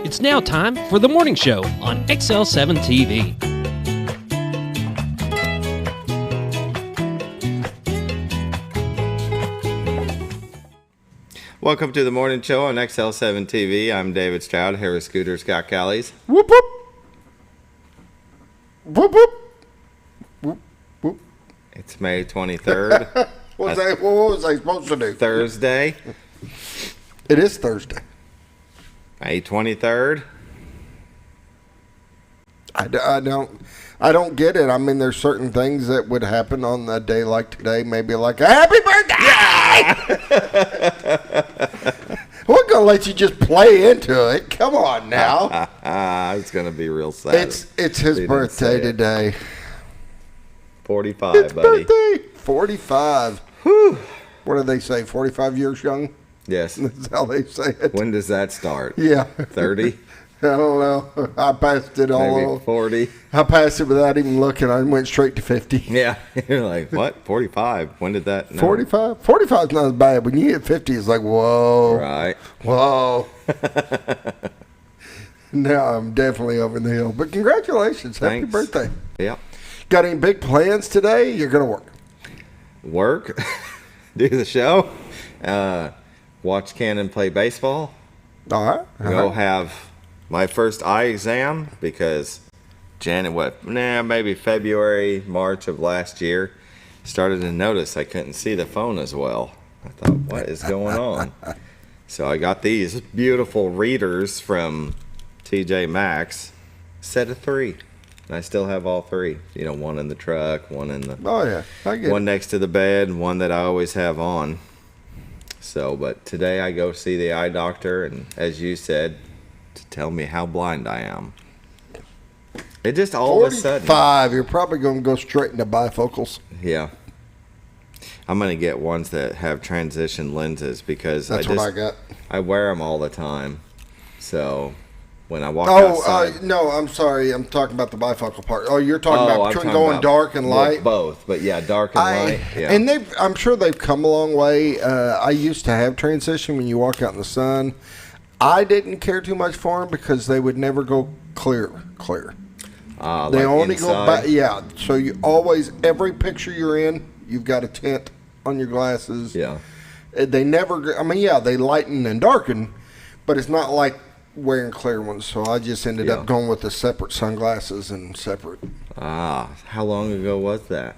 It's now time for the morning show on XL7-TV. Welcome to the morning show on XL7-TV. I'm David Stroud, here with Scooter Scott Callies. Whoop, whoop. Whoop, whoop. Whoop, whoop. It's May 23rd. What was I supposed to do? Thursday. It is Thursday. May 23rd. I don't get it. I mean, there's certain things that would happen on a day like today. Maybe like a happy birthday. We're gonna let you just play into it. Come on now. It's gonna be real sad. It's his birthday today. 45, It's buddy. birthday. 45. Whew. What do they say? 45 years young. Yes. That's how they say it. When does that start? Yeah. 30? I don't know. I passed it all. Maybe 40? I passed it without even looking. I went straight to 50. Yeah. You're like, what? 45? When did that? No. 45? 45 is not as bad. When you hit 50, it's like, whoa. Right. Whoa. No, I'm definitely over the hill. But congratulations. Happy Thanks. birthday. Yeah. Got any big plans today? You're going to work. Work. Do the show. Watch Cannon play baseball. All right. Go have my first eye exam because maybe February, March of last year, started to notice I couldn't see the phone as well. I thought, what is going on? So I got these beautiful readers from TJ Maxx, set of 3. And I still have all 3. You know, one in the truck, one in the Oh, yeah. I get one it. next to the bed, and one that I always have on. So, but today I go see the eye doctor, and as you said, to tell me how blind I am. It just all of a sudden. 45. You're probably going to go straight into bifocals. Yeah. I'm going to get ones that have transition lenses because That's what I got. I wear them all the time. So when I walk outside. No, I'm sorry. I'm talking about the bifocal part. Oh, you're talking about I'm between talking going about dark and light? Both, but yeah, dark and light. Yeah. And I'm sure they've come a long way. I used to have transition when you walk out in the sun. I didn't care too much for them because they would never go clear. They like only inside? go back. Yeah. So you always, every picture you're in, you've got a tint on your glasses. Yeah. They never, I mean, yeah, they lighten and darken, but it's not like wearing clear ones. So I just ended up going with the separate sunglasses and separate. How long ago was that?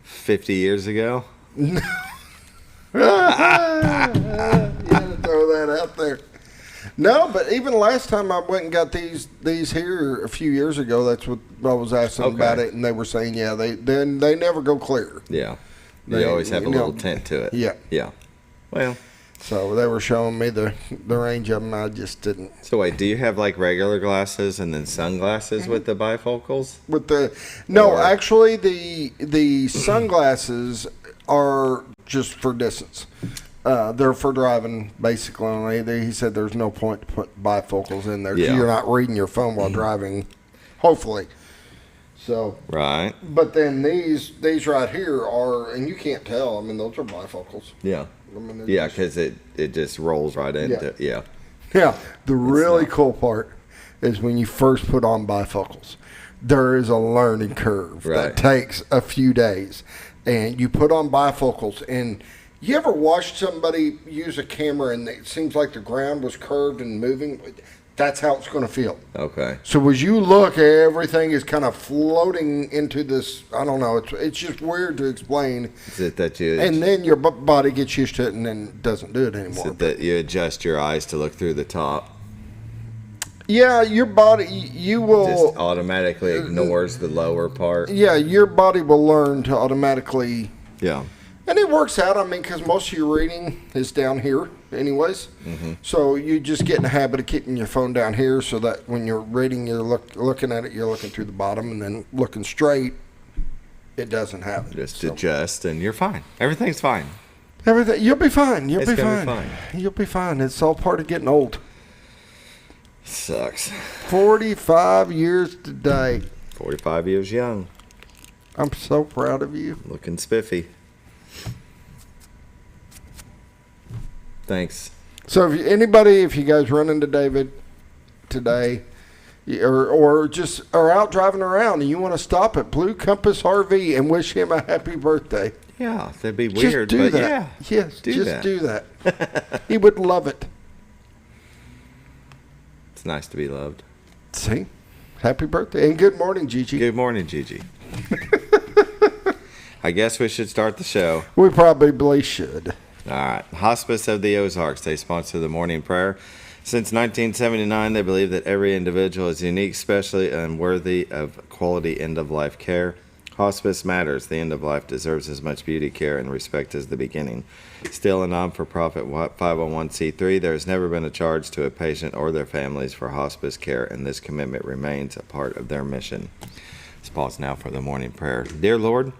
50 years ago? You had to throw that out there. No, but even last time I went and got these here a few years ago, that's what I was asking about it, and they were saying, yeah, they never go clear. Yeah. They always have a little tint to it. Yeah. Yeah. Well. So they were showing me the range of them. I just didn't. So wait, do you have like regular glasses and then sunglasses with the bifocals? Actually, the sunglasses are just for distance. They're for driving, basically. Only. He said there's no point to put bifocals in there. Yeah. You're not reading your phone while driving, hopefully. So. Right. But then these right here are, and you can't tell. I mean, those are bifocals. Yeah. I mean, Yeah, because it just rolls right into it. Yeah. Yeah. The really cool part is when you first put on bifocals, there is a learning curve that takes a few days. And you put on bifocals, and you ever watched somebody use a camera and it seems like the ground was curved and moving? That's how it's going to feel. Okay. So as you look, everything is kind of floating into this, I don't know, it's just weird to explain. Is it that you... And then your body gets used to it and then doesn't do it anymore. Is it that you adjust your eyes to look through the top? Yeah, your body, you will... Just automatically ignores the lower part? Yeah, your body will learn to automatically... Yeah. And it works out, I mean, because most of your reading is down here anyways. Mm-hmm. So you just get in the habit of keeping your phone down here so that when you're reading, you're looking at it, you're looking through the bottom, and then looking straight, it doesn't have it. Just adjust, and you're fine. Everything's fine. You'll be fine. You'll It's be gonna fine. be fine. You'll be fine. It's all part of getting old. Sucks. 45 years today. 45 years young. I'm so proud of you. Looking spiffy. Thanks. So if you guys run into David, today, or just are out driving around and you want to stop at Blue Compass RV and wish him a happy birthday. Yeah, that'd be weird, just do but that. yeah. Yes, do that. He would love it. It's nice to be loved. See? Happy birthday. And good morning, Gigi. Good morning, Gigi. I guess we should start the show. We probably should. All right. Hospice of the Ozarks. They sponsor the morning prayer. Since 1979, they believe that every individual is unique, special, and worthy of quality end-of-life care. Hospice matters. The end of life deserves as much beauty, care, and respect as the beginning. Still a non-for-profit 501c3, there has never been a charge to a patient or their families for hospice care, and this commitment remains a part of their mission. Let's pause now for the morning prayer. Dear Lord,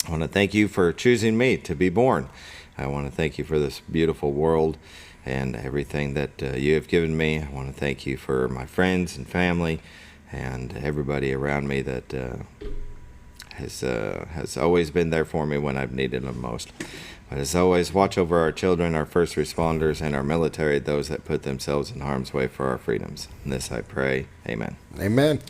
I want to thank you for choosing me to be born. I want to thank you for this beautiful world and everything that you have given me. I want to thank you for my friends and family and everybody around me that has always been there for me when I've needed them most. But as always, watch over our children, our first responders, and our military, those that put themselves in harm's way for our freedoms. In this I pray. Amen. Amen.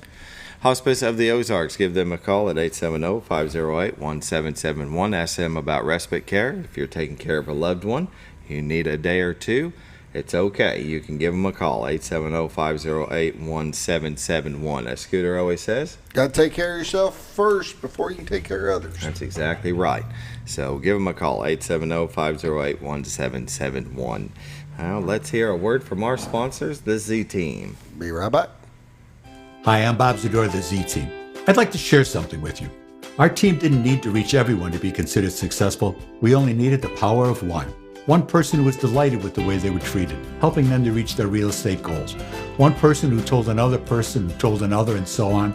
Hospice of the Ozarks. Give them a call at 870-508-1771. Ask them about respite care. If you're taking care of a loved one, you need a day or two, it's okay. You can give them a call, 870-508-1771. As Scooter always says, got to take care of yourself first before you can take care of others. That's exactly right. So give them a call, 870-508-1771. Now let's hear a word from our sponsors, the Z-Team. Be right back. Hi, I'm Bob Zador of the Z-Team. I'd like to share something with you. Our team didn't need to reach everyone to be considered successful. We only needed the power of one. One person who was delighted with the way they were treated, helping them to reach their real estate goals. One person who told another person who told another, and so on.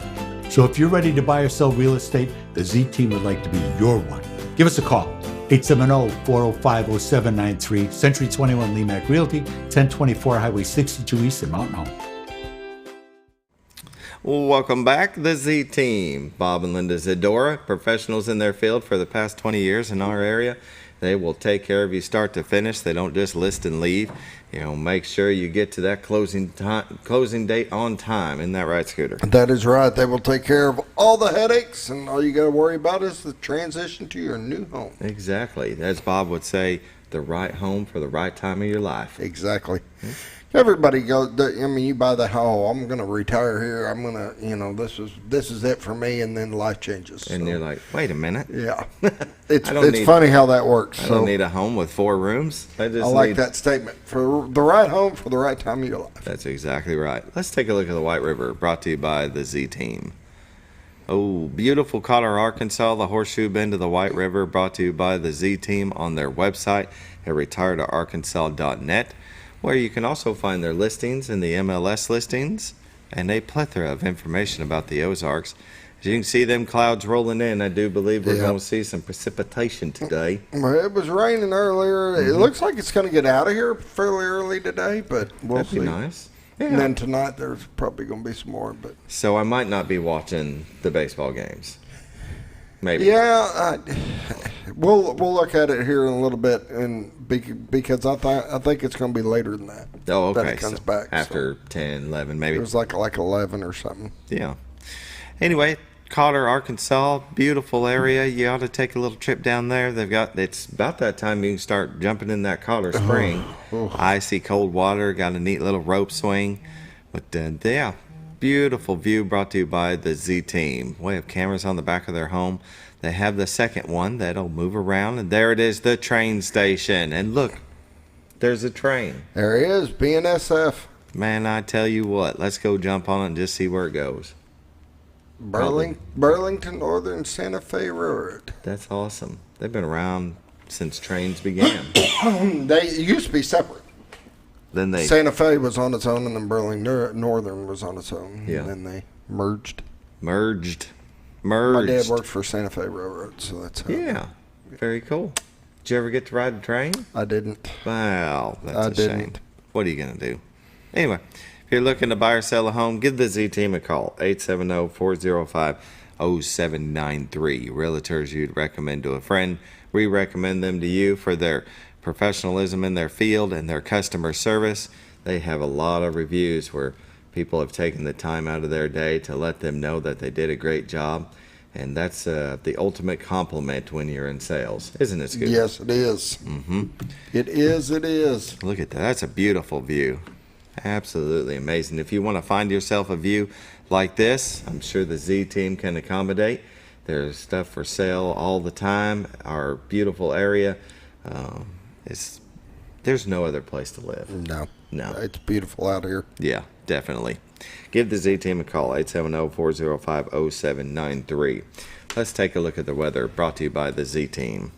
So if you're ready to buy or sell real estate, the Z-Team would like to be your one. Give us a call, 870-405-0793, Century 21 Lemac Realty, 1024 Highway 62 East in Mountain Home. Welcome back, the Z-Team. Bob and Linda Zadora, professionals in their field for the past 20 years in our area. They will take care of you start to finish. They don't just list and leave. Make sure you get to that closing date on time. Isn't that right, Scooter? That is right. They will take care of all the headaches, and all you got to worry about is the transition to your new home. Exactly. As Bob would say, the right home for the right time of your life. Exactly. Mm-hmm. Everybody goes, you buy the home, I'm going to retire here. I'm going to, this is it for me, and then life changes. And you're like, wait a minute. Yeah. It's funny how that works. I don't need a home with 4 rooms. I like that statement. For the right home, for the right time of your life. That's exactly right. Let's take a look at the White River, brought to you by the Z-Team. Oh, beautiful Collar, Arkansas, the Horseshoe Bend of the White River, brought to you by the Z-Team on their website at retiredarkansas.net. where you can also find their listings in the MLS listings and a plethora of information about the Ozarks. As you can see them clouds rolling in, I do believe we're going to see some precipitation today. Well, it was raining earlier. Mm-hmm. It looks like it's going to get out of here fairly early today, but we'll see. That'd be nice. Yeah. And then tonight there's probably going to be some more. But so I might not be watching the baseball games. Maybe. Yeah, we'll look at it here in a little bit, and because I think it's going to be later than that. Oh, okay. That it comes back after 10, 11, maybe. It was like 11 or something. Yeah. Anyway, Cotter, Arkansas, beautiful area. You ought to take a little trip down there. It's about that time you can start jumping in that Cotter Spring. Icy cold water, got a neat little rope swing. But yeah. Beautiful view brought to you by the Z-Team. We have cameras on the back of their home. They have the second one that'll move around, and there it is, the train station. And look, there's a train. There he is, BNSF. Man, I tell you what, let's go jump on it and just see where it goes. Burlington Northern Santa Fe Road. That's awesome. They've been around since trains began. They used to be separate. Then Santa Fe was on its own, and then Burlington Northern was on its own. Yeah. And then they merged. My dad worked for Santa Fe Railroad, so that's how. Yeah. Very cool. Did you ever get to ride the train? I didn't. Wow, that's a shame. What are you going to do? Anyway, if you're looking to buy or sell a home, give the Z-Team a call, 870-405-0793. Realtors you'd recommend to a friend. We recommend them to you for their professionalism in their field and their customer service. They have a lot of reviews where People have taken the time out of their day to let them know that they did a great job. And that's the ultimate compliment when you're in sales. Isn't it, Scoop? Yes, it is. Mm-hmm. It is. Look at that. That's a beautiful view. Absolutely amazing. If you want to find yourself a view like this, I'm sure the Z team can accommodate. There's stuff for sale all the time. Our beautiful area. There's no other place to live. No. No. It's beautiful out here. Yeah, definitely. Give the Z team a call, 870-405-0793. Let's take a look at the weather, brought to you by the Z team.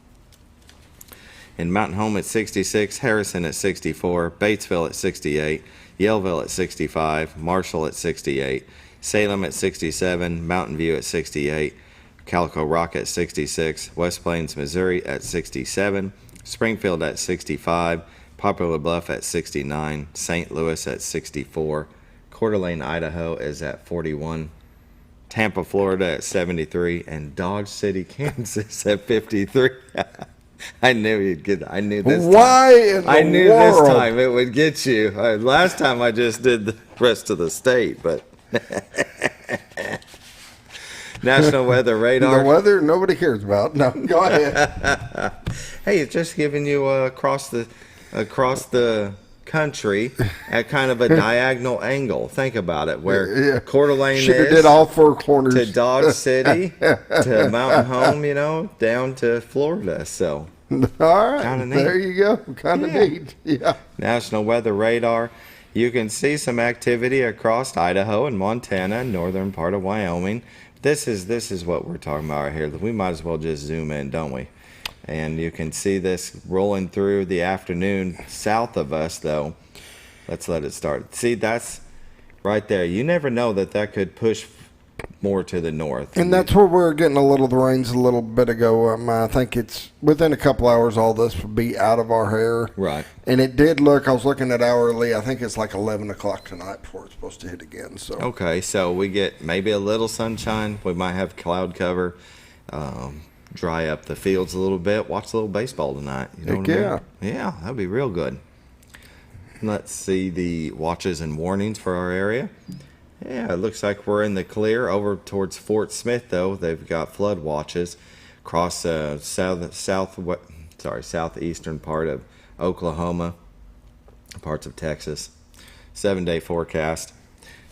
In Mountain Home at 66, Harrison at 64, Batesville at 68, Yellville at 65, Marshall at 68, Salem at 67, Mountain View at 68, Calico Rock at 66, West Plains, Missouri at 67, Springfield at 65, Poplar Bluff at 69, St. Louis at 64, Coeur d'Alene, Idaho is at 41, Tampa, Florida at 73, and Dodge City, Kansas at 53. I knew you'd get. I knew this. Why in the I knew world? this time it would get you. Last time I just did the rest of the state, but National Weather Radar. The weather nobody cares about. No, go ahead. Hey, it's just giving you across the country at kind of a diagonal angle. Think about it, where Coeur d'Alene Should have is did all four corners to Dodge City to Mountain Home, down to Florida. So all right, kinda neat. there you go. Kind of neat. Yeah. National Weather Radar. You can see some activity across Idaho and Montana, northern part of Wyoming. This is what we're talking about right here. We might as well just zoom in, don't we? And you can see this rolling through the afternoon south of us, though. Let's let it start. See, that's right there. You never know that could push more to the north. And that's where we're getting a little of the rains a little bit ago. I think it's within a couple hours all this will be out of our hair. Right. And it did look, I was looking at hourly, I think it's like 11 o'clock tonight before it's supposed to hit again. So Okay, so we get maybe a little sunshine. We might have cloud cover. Dry up the fields a little bit. Watch a little baseball tonight. You know Heck what I mean? yeah. Yeah, that'd be real good. Let's see the watches and warnings for our area. Yeah, it looks like we're in the clear. Over towards Fort Smith, though, they've got flood watches across southeastern part of Oklahoma, parts of Texas. 7-day forecast.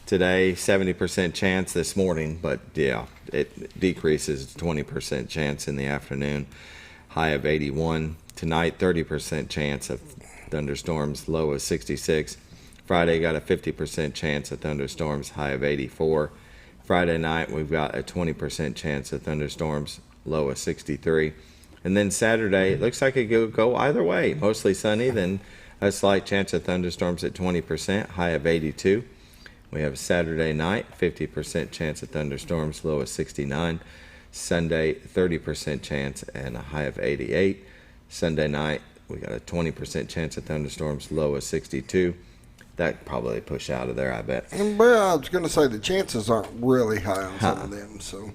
Today, 70% chance this morning, but yeah, it decreases 20% chance in the afternoon. High of 81. Tonight, 30% chance of thunderstorms, low of 66. Friday, got a 50% chance of thunderstorms, high of 84. Friday night, we've got a 20% chance of thunderstorms, low of 63. And then Saturday, it looks like it could go either way. Mostly sunny, then a slight chance of thunderstorms at 20%, high of 82. We have Saturday night, 50% chance of thunderstorms, low of 69. Sunday, 30% chance and a high of 88. Sunday night, we got a 20% chance of thunderstorms, low of 62. That probably push out of there, I bet. Well, I was going to say the chances aren't really high on some of them. So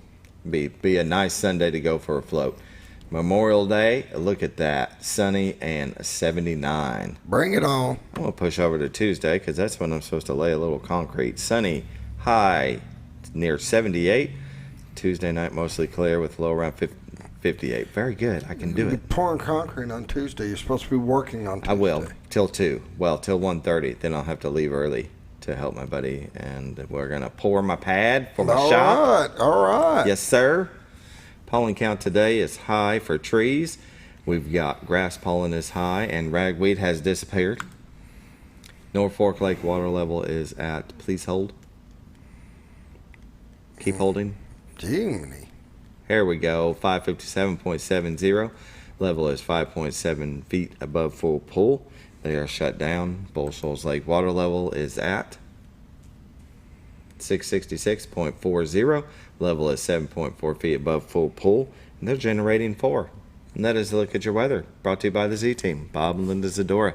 Be a nice Sunday to go for a float. Memorial Day, look at that, sunny and 79. bring it on. I'm going to push over to Tuesday because that's when I'm supposed to lay a little concrete. Sunny, high near 78. Tuesday night, mostly clear with low around 58. Very good. I can do You'll it. be pouring concrete on Tuesday. You're supposed to be working on Tuesday. I will till 2. Well, till 1:30. Then I'll have to leave early to help my buddy. And we're going to pour my pad for my shop. All right. Yes, sir. Pollen count today is high for trees. We've got grass pollen is high and ragweed has disappeared. North Fork Lake water level is at, please hold. Keep holding. Jiminy. Here we go, 557.70. Level is 5.7 feet above full pool. They are shut down. Bull Shoals Lake water level is at 666.40. Level is 7.4 feet above full pool. And they're generating 4. And that is a look at your weather. Brought to you by the Z Team. Bob and Linda Zadora.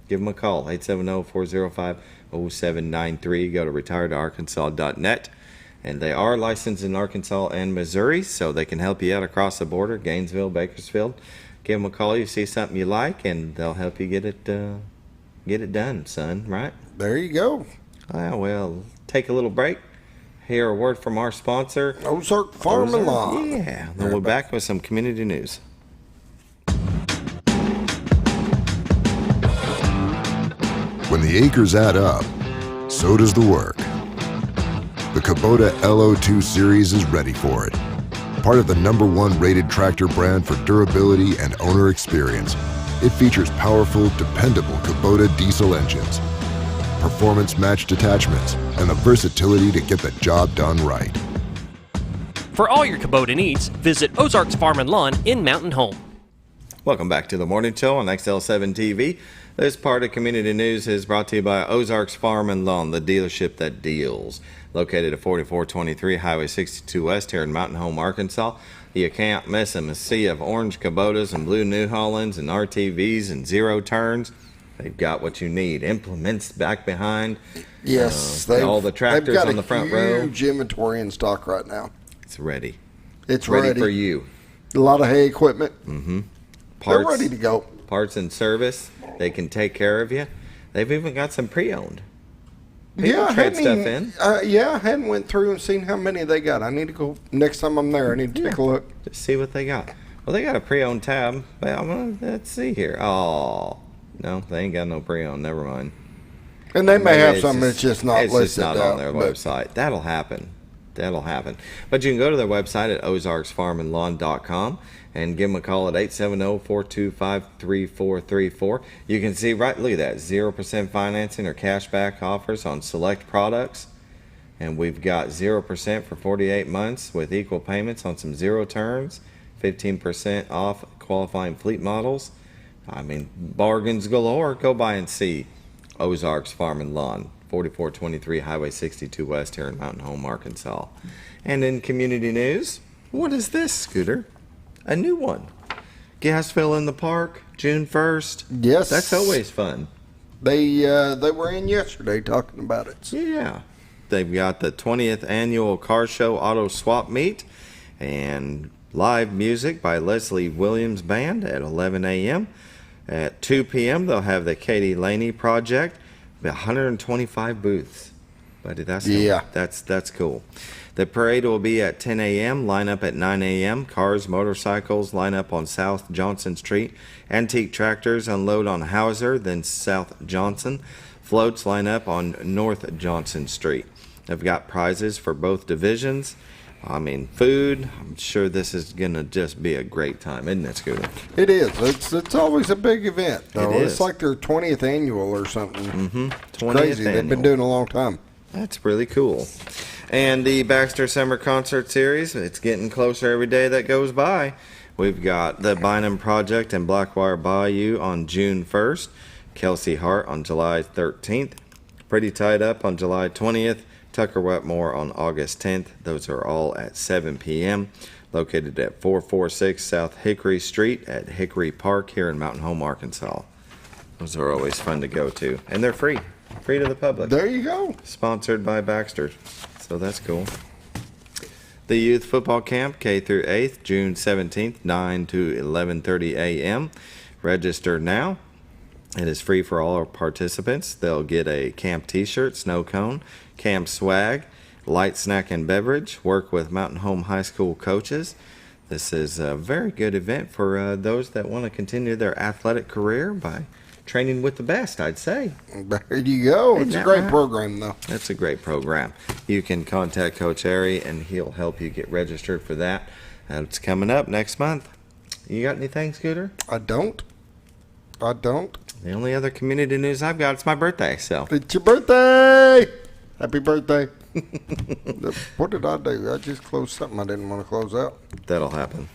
Give them a call, 870-405-0793. Go to retiredtoarkansas.net. And they are licensed in Arkansas and Missouri, so they can help you out across the border, Gainesville, Bakersfield. Give them a call. You see something you like, and they'll help you get it done, son, right? There you go. We'll take a little break. Hear a word from our sponsor, Ozark Farm and Lawn. Yeah, then we'll be back with some community news. When the acres add up, so does the work. The Kubota LO2 Series is ready for it. Part of the #1 rated tractor brand for durability and owner experience, it features powerful, dependable Kubota diesel engines, performance-matched attachments, and the versatility to get the job done right. For all your Kubota needs, visit Ozark's Farm and Lawn in Mountain Home. Welcome back to the Morning Show on XL7-TV. This part of Community News is brought to you by Ozark's Farm and Lawn, the dealership that deals. Located at 4423 Highway 62 West here in Mountain Home, Arkansas. You can't miss them. A sea of orange Kubotas and blue New Hollands and RTVs and zero turns. They've got what you need. Implements back behind. Yes. All the tractors on the front row. They've got a huge inventory in stock right now. It's ready. It's ready for you. A lot of hay equipment. Mm-hmm. They're ready to go. Parts and service. They can take care of you. They've even got some pre-owned. Yeah, trade stuff in. I hadn't went through and seen how many they got. I need to go next time I'm there. I need to take a look. Just see what they got. Well, they got a pre-owned tab. Well, let's see here. Oh, no, they ain't got no pre-owned. Never mind. And they may have something that's just not listed. It's just not on their website. That'll happen. But you can go to their website at ozarksfarmandlawn.com and give them a call at 870-425-3434. You can see look at that, 0% financing or cashback offers on select products. And we've got 0% for 48 months with equal payments on some zero turns, 15% off qualifying fleet models. I mean, bargains galore. Go by and see Ozark's Farm and Lawn. 4423 Highway 62 West here in Mountain Home, Arkansas. And in community news, what is this, Scooter? A new one. Gas fill in the park, June 1st. Yes. That's always fun. They were in yesterday talking about it. Yeah. They've got the 20th annual car show auto swap meet and live music by Leslie Williams Band at 11 a.m. At 2 p.m. they'll have the Katie Laney Project. 125 booths, buddy. That's cool. The parade will be at 10 a.m. Line up at 9 a.m. Cars, motorcycles line up on South Johnson Street. Antique tractors unload on Hauser, then South Johnson. Floats line up on North Johnson Street. They've got prizes for both divisions. I mean, food. I'm sure this is gonna just be a great time, isn't it, Scooter? It is. It's always a big event, though. It is. It's like their 20th annual or something. Mm-hmm. 20th Crazy. Annual. They've been doing it a long time. That's really cool. And the Baxter Summer Concert Series, it's getting closer every day that goes by. We've got the Bynum Project and Blackwire Bayou on June 1st. Kelsey Hart on July 13th. Pretty Tied Up on July 20th. Tucker Wetmore on August 10th. Those are all at 7 p.m. Located at 446 South Hickory Street at Hickory Park here in Mountain Home, Arkansas. Those are always fun to go to. And they're free. Free to the public. There you go. Sponsored by Baxter. So that's cool. The Youth Football Camp, K through 8th, June 17th, 9 to 11:30 a.m. Register now. It is free for all our participants. They'll get a camp t-shirt, snow cone, camp swag, light snack and beverage, work with Mountain Home High School coaches. This is a very good event for those that want to continue their athletic career by training with the best, I'd say. There you go. It's a great program, though. That's a great program. You can contact Coach Harry, and he'll help you get registered for that. It's coming up next month. You got anything, Scooter? I don't. The only other community news I've got is my birthday, so. It's your birthday! Happy birthday. What did I do? I just closed something I didn't want to close out. That'll happen.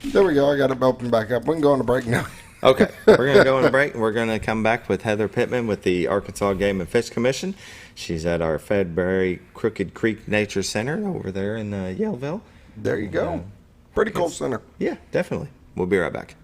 There we go. I got it open back up. We can go on a break now. Okay, we're going to go on a break. We're going to come back with Heather Pitman with the Arkansas Game and Fish Commission. She's at our Fedbury Crooked Creek Nature Center over there in Yellville. There you go. Pretty cool center. Yeah, definitely. We'll be right back.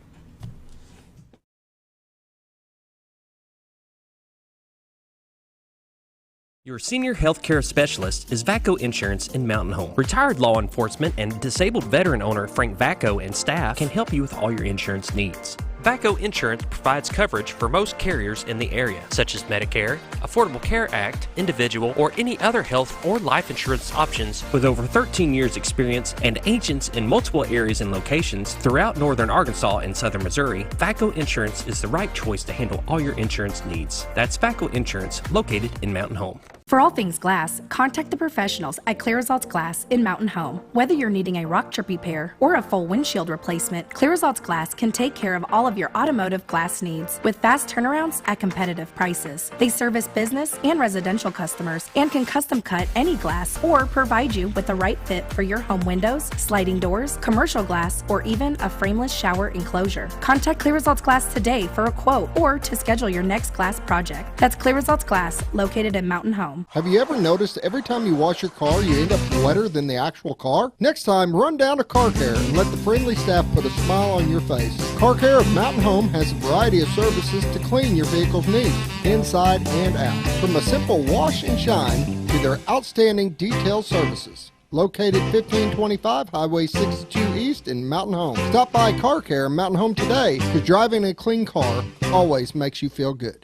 Your senior healthcare specialist is VACO Insurance in Mountain Home. Retired law enforcement and disabled veteran owner Frank VACO and staff can help you with all your insurance needs. VACO Insurance provides coverage for most carriers in the area, such as Medicare, Affordable Care Act, individual, or any other health or life insurance options. With over 13 years experience and agents in multiple areas and locations throughout northern Arkansas and southern Missouri, VACO Insurance is the right choice to handle all your insurance needs. That's VACO Insurance, located in Mountain Home. For all things glass, contact the professionals at Clear Results Glass in Mountain Home. Whether you're needing a rock chip repair or a full windshield replacement, Clear Results Glass can take care of all of your automotive glass needs with fast turnarounds at competitive prices. They service business and residential customers and can custom cut any glass or provide you with the right fit for your home windows, sliding doors, commercial glass, or even a frameless shower enclosure. Contact Clear Results Glass today for a quote or to schedule your next glass project. That's Clear Results Glass, located in Mountain Home. Have you ever noticed every time you wash your car, you end up wetter than the actual car? Next time, run down to Car Care and let the friendly staff put a smile on your face. Car Care of Mountain Home has a variety of services to clean your vehicle's needs, inside and out. From a simple wash and shine to their outstanding detailed services. Located 1525 Highway 62 East in Mountain Home. Stop by Car Care Mountain Home today, because driving a clean car always makes you feel good.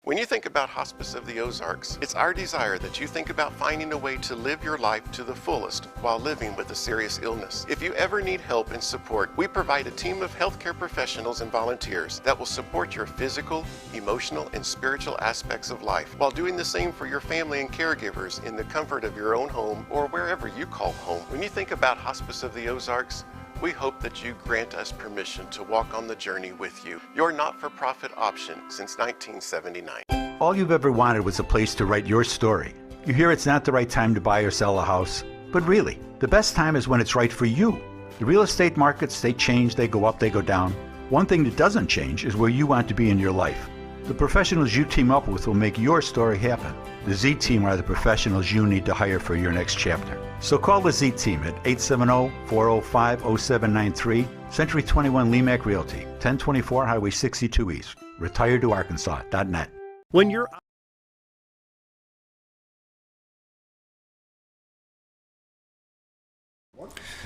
When you think about Hospice of the Ozarks, it's our desire that you think about finding a way to live your life to the fullest while living with a serious illness. If you ever need help and support, we provide a team of healthcare professionals and volunteers that will support your physical, emotional, and spiritual aspects of life while doing the same for your family and caregivers in the comfort of your own home or wherever you call home. When you think about Hospice of the Ozarks, we hope that you grant us permission to walk on the journey with you. Your not-for-profit option since 1979. All you've ever wanted was a place to write your story. You hear it's not the right time to buy or sell a house, but really, the best time is when it's right for you. The real estate markets, they change, they go up, they go down. One thing that doesn't change is where you want to be in your life. The professionals you team up with will make your story happen. The Z-Team are the professionals you need to hire for your next chapter. So call the Z-Team at 870-405-0793, Century 21 Lemac Realty, 1024 Highway 62 East, retiredtoarkansas.net. When you're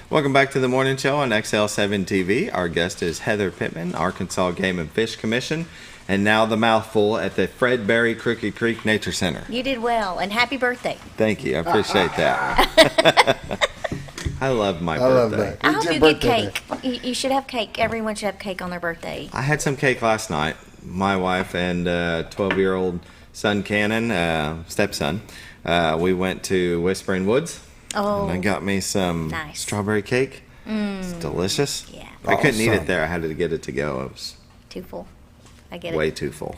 Welcome back to the morning show on XL7-TV. Our guest is Heather Pitman, Arkansas Game and Fish Commission, and now the mouthful at the Fred Berry Crooked Creek Nature Center. You did well, and happy birthday. Thank you. I appreciate that. I love my birthday. I hope you get cake. You should have cake. Everyone should have cake on their birthday. I had some cake last night. My wife and 12-year-old son, Cannon, stepson, we went to Whispering Woods. Oh, and I got me some strawberry cake. It's delicious. Yeah. I couldn't eat it there. I had to get it to go. It was too full. I get it. Way too full.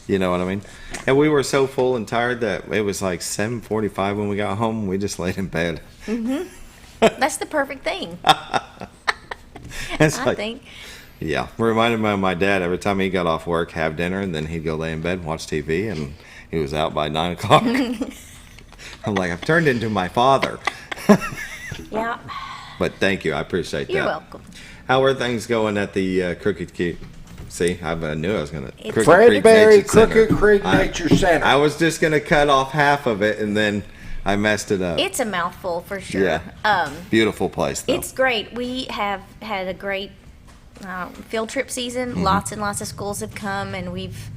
You know what I mean? And we were so full and tired that it was like 7:45 when we got home. We just laid in bed. Mm-hmm. That's the perfect thing. I think. Yeah. Reminded me of my dad. Every time he got off work, have dinner, and then he'd go lay in bed and watch TV, and he was out by 9 o'clock. I'm like, I've turned into my father. Yeah. But thank you. I appreciate that. You're welcome. How are things going at the Crooked Creek? See, I knew I was going to. Fred Berry Crooked Creek Nature Center. I was just going to cut off half of it, and then I messed it up. It's a mouthful for sure. Yeah. Beautiful place, though. It's great. We have had a great field trip season. Mm-hmm. Lots and lots of schools have come, and we've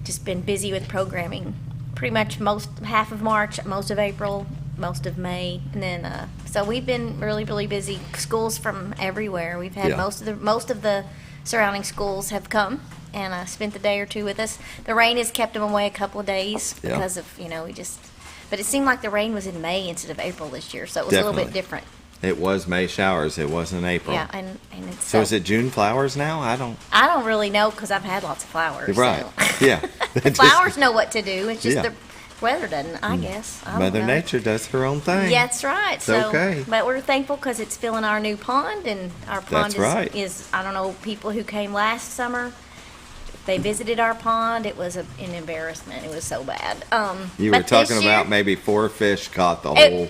just been busy with programming. Pretty much half of March, most of April, most of May, and then so we've been really, really busy. Schools from everywhere. We've had most of the surrounding schools have come and spent the day or two with us. The rain has kept them away a couple of days because of but it seemed like the rain was in May instead of April this year, so it was a little bit different. It was May showers. It wasn't April. Yeah, and it's so is it June flowers now? I don't really know because I've had lots of flowers. Right. So. Yeah. Flowers know what to do. It's just the weather doesn't, I guess. Mother Nature does her own thing. Yeah, that's right. It's okay. But we're thankful because it's filling our new pond, and our pond is I don't know, people who came last summer, they visited our pond. It was an embarrassment. It was so bad. You were talking about maybe 4 fish caught the whole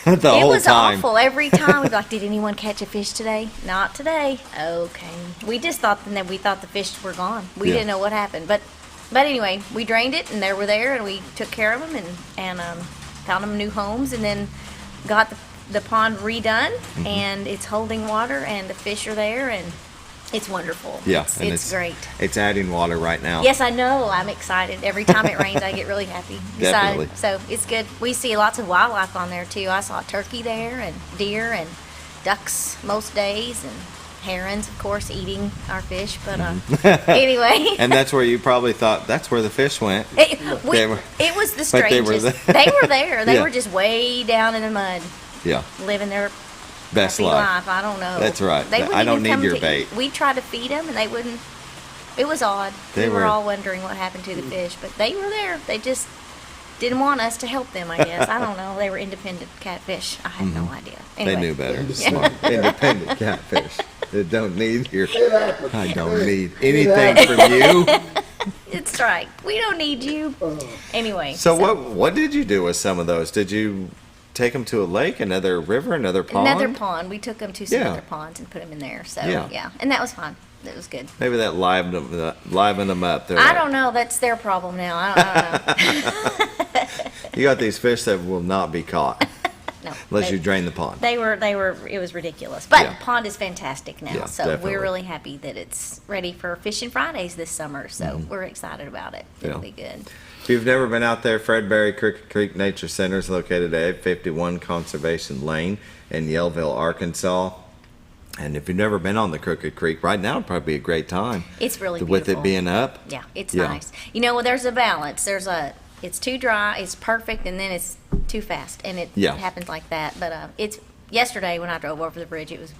the whole was time. Awful. Every time we'd be like, did anyone catch a fish today? Not today. Okay. We just thought the fish were gone. We didn't know what happened. But anyway, we drained it, and they were there, and we took care of them and found them new homes, and then got the pond redone, and it's holding water, and the fish are there, and it's wonderful. Yeah, it's great. It's adding water right now. Yes, I know. I'm excited. Every time it rains, I get really happy. Definitely. So it's good. We see lots of wildlife on there, too. I saw turkey there, and deer, and ducks most days, and herons, of course, eating our fish. But anyway. And that's where you probably thought, that's where the fish went. It was the strangest. They were there. They were just way down in the mud. Yeah. Living their best life. I don't know. That's right. I don't need your bait. We tried to feed them, and they wouldn't. It was odd. We were all wondering what happened to the fish, but they were there. They just didn't want us to help them, I guess. I don't know. They were independent catfish. I have no idea. Anyway. They knew better. Smart. Independent catfish. They don't need I don't need anything from you. It's right. We don't need you. Anyway. So what did you do with some of those? Did you take them to a lake, another river, another pond? Another pond. We took them to some other ponds and put them in there. So, yeah. And that was fun. It was good. Maybe that livened them up. I don't know. That's their problem now. I don't know. You got these fish that will not be caught. No. Unless you drain the pond. They were, it was ridiculous. But the pond is fantastic now. So definitely. We're really happy that it's ready for Fishing Fridays this summer. So we're excited about it. It'll be good. If you've never been out there, Fredberry Crooked Creek Nature Center is located at 851 Conservation Lane in Yellville, Arkansas. And if you've never been on the Crooked Creek, right now would probably be a great time. It's really beautiful. With it being up. Yeah, it's nice. You know, there's a balance. It's too dry, it's perfect, and then it's too fast, and it happens like that. But it's yesterday when I drove over the bridge, it was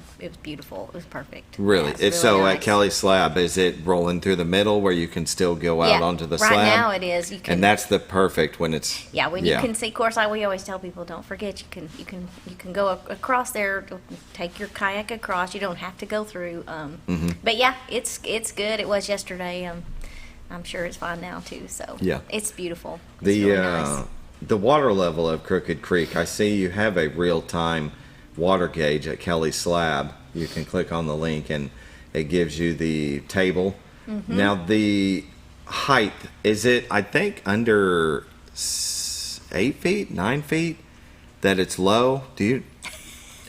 beautiful. It was perfect. Really? Yeah, it's really so nice. at Kelly Slab, is it rolling through the middle where you can still go out onto the slab? Right now it is. You can, and that's the perfect when it's you can see. Of course, we always tell people, don't forget you can go across there, take your kayak across. You don't have to go through. But yeah, it's good. It was yesterday. I'm sure it's fine now too. So it's beautiful. It's really nice. The water level of Crooked Creek, I see you have a real-time water gauge at Kelly Slab. You can click on the link and it gives you the table. Now the height, is it, I think, under 8 feet, 9 feet that it's low?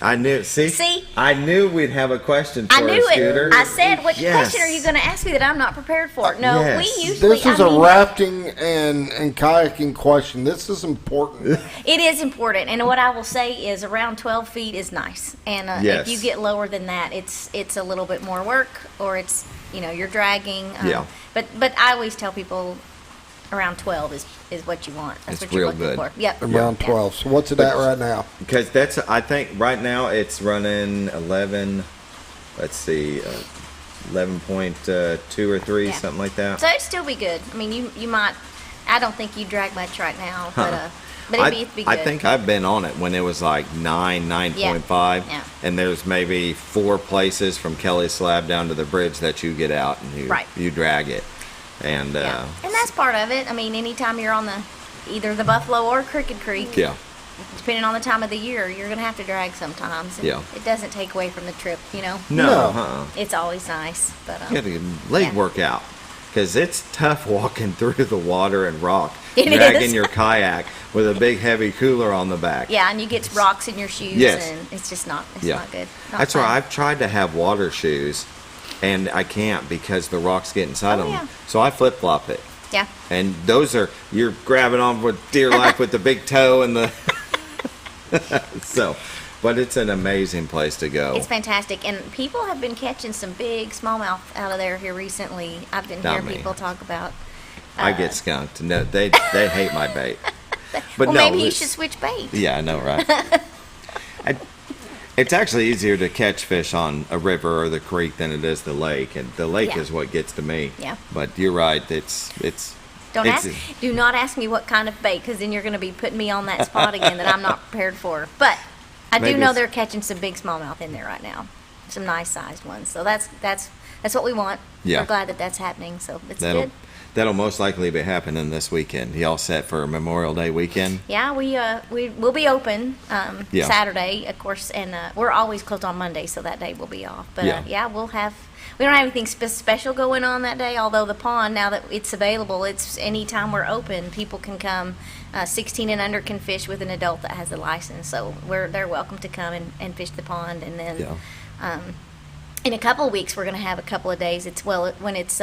I knew. See? I knew we'd have a question for I knew Scooter. it. I said, what question are you going to ask me that I'm not prepared for? No, we usually. This is a rafting and kayaking question. This is important. It is important, and what I will say is around 12 feet is nice. And if you get lower than that, it's a little bit more work, or it's you're dragging. But I always tell people around 12 is what you want. That's what you're looking for. Yep. Around 12. So what's it at right now? Because I think right now it's running 11, let's see, 11.2 or 3, something like that. So it'd still be good. I mean, you might, I don't think you drag much right now, but it'd be good. I think I've been on it when it was like 9.5, and there's maybe 4 places from Kelly Slab down to the bridge that you get out and you drag it. And that's part of it. I mean, anytime you're on either the Buffalo or Crooked Creek, depending on the time of the year, you're going to have to drag sometimes. And it doesn't take away from the trip, No. It's always nice. But you got to get a leg workout because it's tough walking through the water and rock, dragging your kayak with a big heavy cooler on the back. Yeah, and you get rocks in your shoes, and it's just not good. That's why I've tried to have water shoes. And I can't because the rocks get inside them. Yeah. So I flip-flop it. Yeah. And those you're grabbing on with deer life with the big toe and the... But it's an amazing place to go. It's fantastic. And people have been catching some big smallmouth out of there here recently. I've been hearing people talk about... I get skunked. No, they hate my bait. But maybe you should switch bait. Yeah, I know, right? It's actually easier to catch fish on a river or the creek than it is the lake, and the lake is what gets to me. Yeah. But you're right. Do not ask me what kind of bait, because then you're going to be putting me on that spot again that I'm not prepared for. But I do know they're catching some big smallmouth in there right now, some nice sized ones. So that's what we want. Yeah. We're glad that that's happening. So it's good. that'll most likely be happening this weekend. You all set for Memorial Day weekend? Yeah, we will be open Yeah. Saturday, of course, and we're always closed on Monday, so that day will be off. But Yeah. we don't have anything special going on that day. Although the pond, now that it's available, it's anytime we're open, people can come. 16 and under can fish with an adult that has a license, so they're welcome to come and fish the pond. And then in a couple of weeks, we're going to have a couple of days. When it's